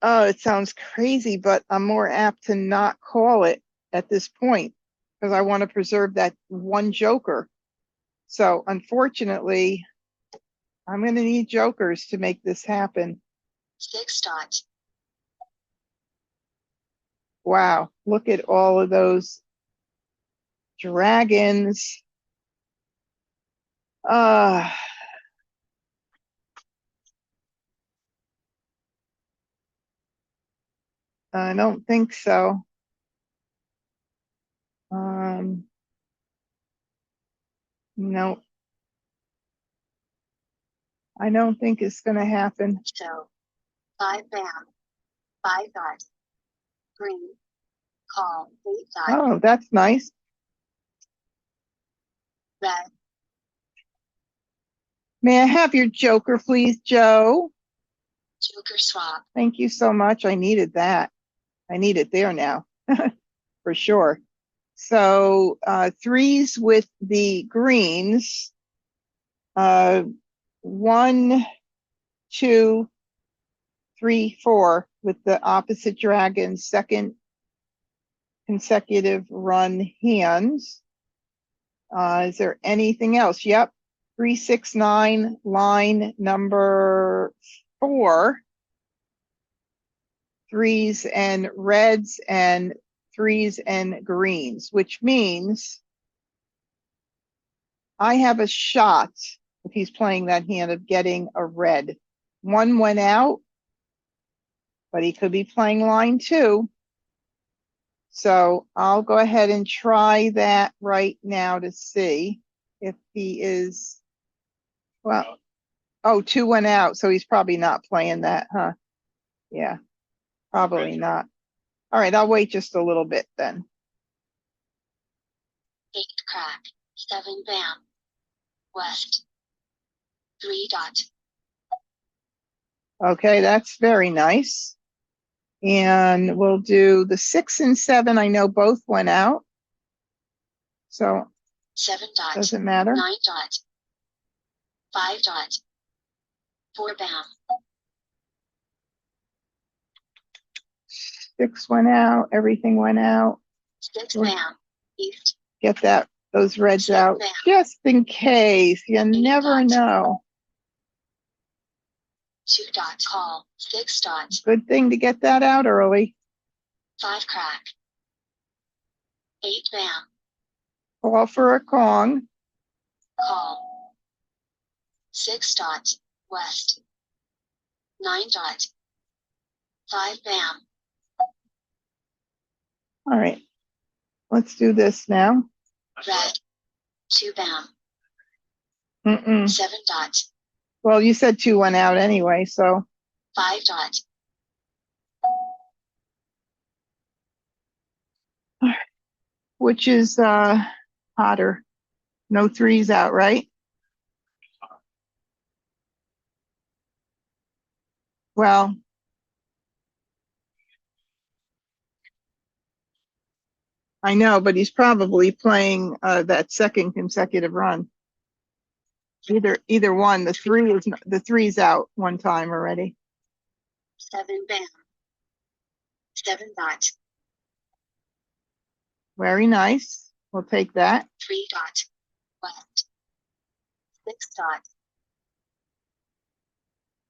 oh, it sounds crazy, but I'm more apt to not call it at this point because I want to preserve that one joker. So unfortunately, I'm going to need jokers to make this happen. 6 dot. Wow, look at all of those dragons. I don't think so. No, I don't think it's going to happen. So 5 bam. 5 dot. Green. Call. 8 dot. Oh, that's nice. Red. May I have your joker, please, Joe? Joker swap. Thank you so much. I needed that. I need it there now, for sure. So 3s with the greens. 1, 2, 3, 4 with the opposite dragon, second consecutive run hands. Is there anything else? Yep. 3, 6, 9, line number 4. 3s and reds and 3s and greens, which means I have a shot, if he's playing that hand, of getting a red. 1 went out, but he could be playing line 2. So I'll go ahead and try that right now to see if he is, well, oh, 2 went out, so he's probably not playing that, huh? Yeah, probably not. All right, I'll wait just a little bit then. 8 crack. 7 bam. West. 3 dot. Okay, that's very nice. And we'll do the 6 and 7. I know both went out, so 7 dot. doesn't matter. 9 dot. 5 dot. 4 bam. 6 went out, everything went out. 6 bam. East. Get those reds 7 out bam. just in case. You 8 never dot. know. 2 dot. Call. 6 dot. Good thing to get that out early. 5 crack. 8 bam. Call for a Kong. Call. 6 dot. West. 9 dot. 5 bam. All right, let's do this now. Red. 2 bam. 7 dot. Well, you said 2 went out anyway, so 5 dot. which is hotter? No 3s out, right? Well, I know, but he's probably playing that second consecutive run. Either one. The 3's out one time already. 7 bam. 7 dot. Very nice. We'll take that. 3 dot. West. 6 dot.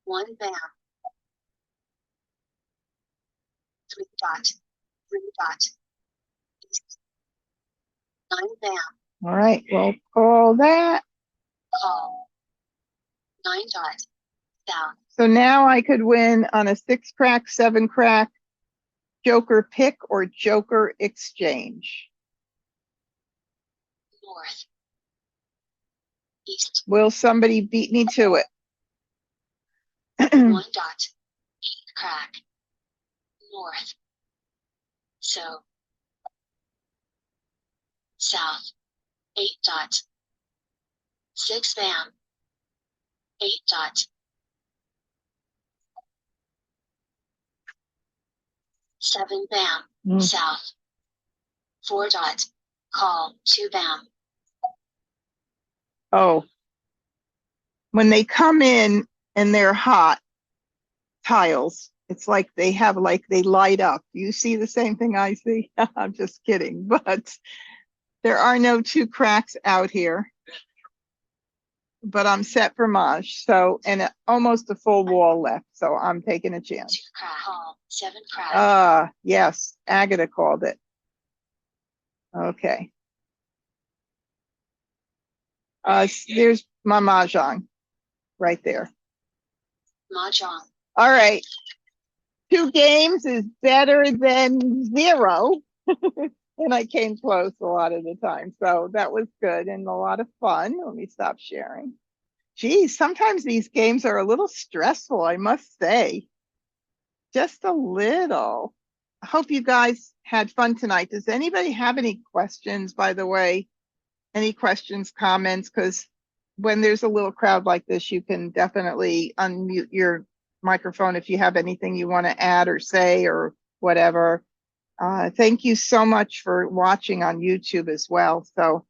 1 bam. 3 dot. 3 dot. East. 9 bam. All right, we'll call that. Call. 9 dot. South. So now I could win on a 6 crack, 7 crack, joker pick or joker exchange. North. East. Will somebody beat me to it? 1 dot. 8 crack. North. So. South. 8 dot. 6 bam. 8 dot. 7 bam. South. 4 dot. Call 2 bam. Oh, when they come in and they're hot tiles, it's like they have, like they light up. You see the same thing I see? I'm just kidding, but there are no 2 cracks out here. But I'm set for Maj, so, and almost a full wall left, so I'm taking a 2 chance. crack. Call 7 crack. Yes, Agatha called it. Okay. There's my Mah Jongg right there. Mah Jongg. All right. 2 games is better than 0. And I came close a lot of the time. So that was good and a lot of fun. Let me stop sharing. Geez, sometimes these games are a little stressful, I must say. Just a little. I hope you guys had fun tonight. Does anybody have any questions, by the way? Any questions, comments? Because when there's a little crowd like this, you can definitely unmute your microphone if you have anything you want to add or say or whatever. Thank you so much for watching on YouTube as well. So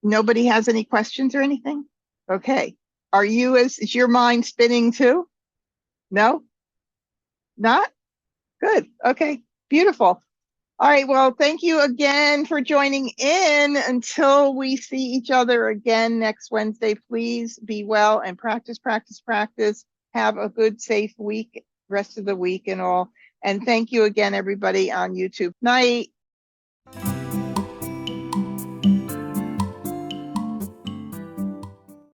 nobody has any questions or anything? Okay. Is your mind spinning too? No? Not? Good. Okay. Beautiful. All right. Well, thank you again for joining in. Until we see each other again next Wednesday, please be well and practice, practice, practice. Have a good, safe week, rest of the week and all. And thank you again, everybody on YouTube. Night.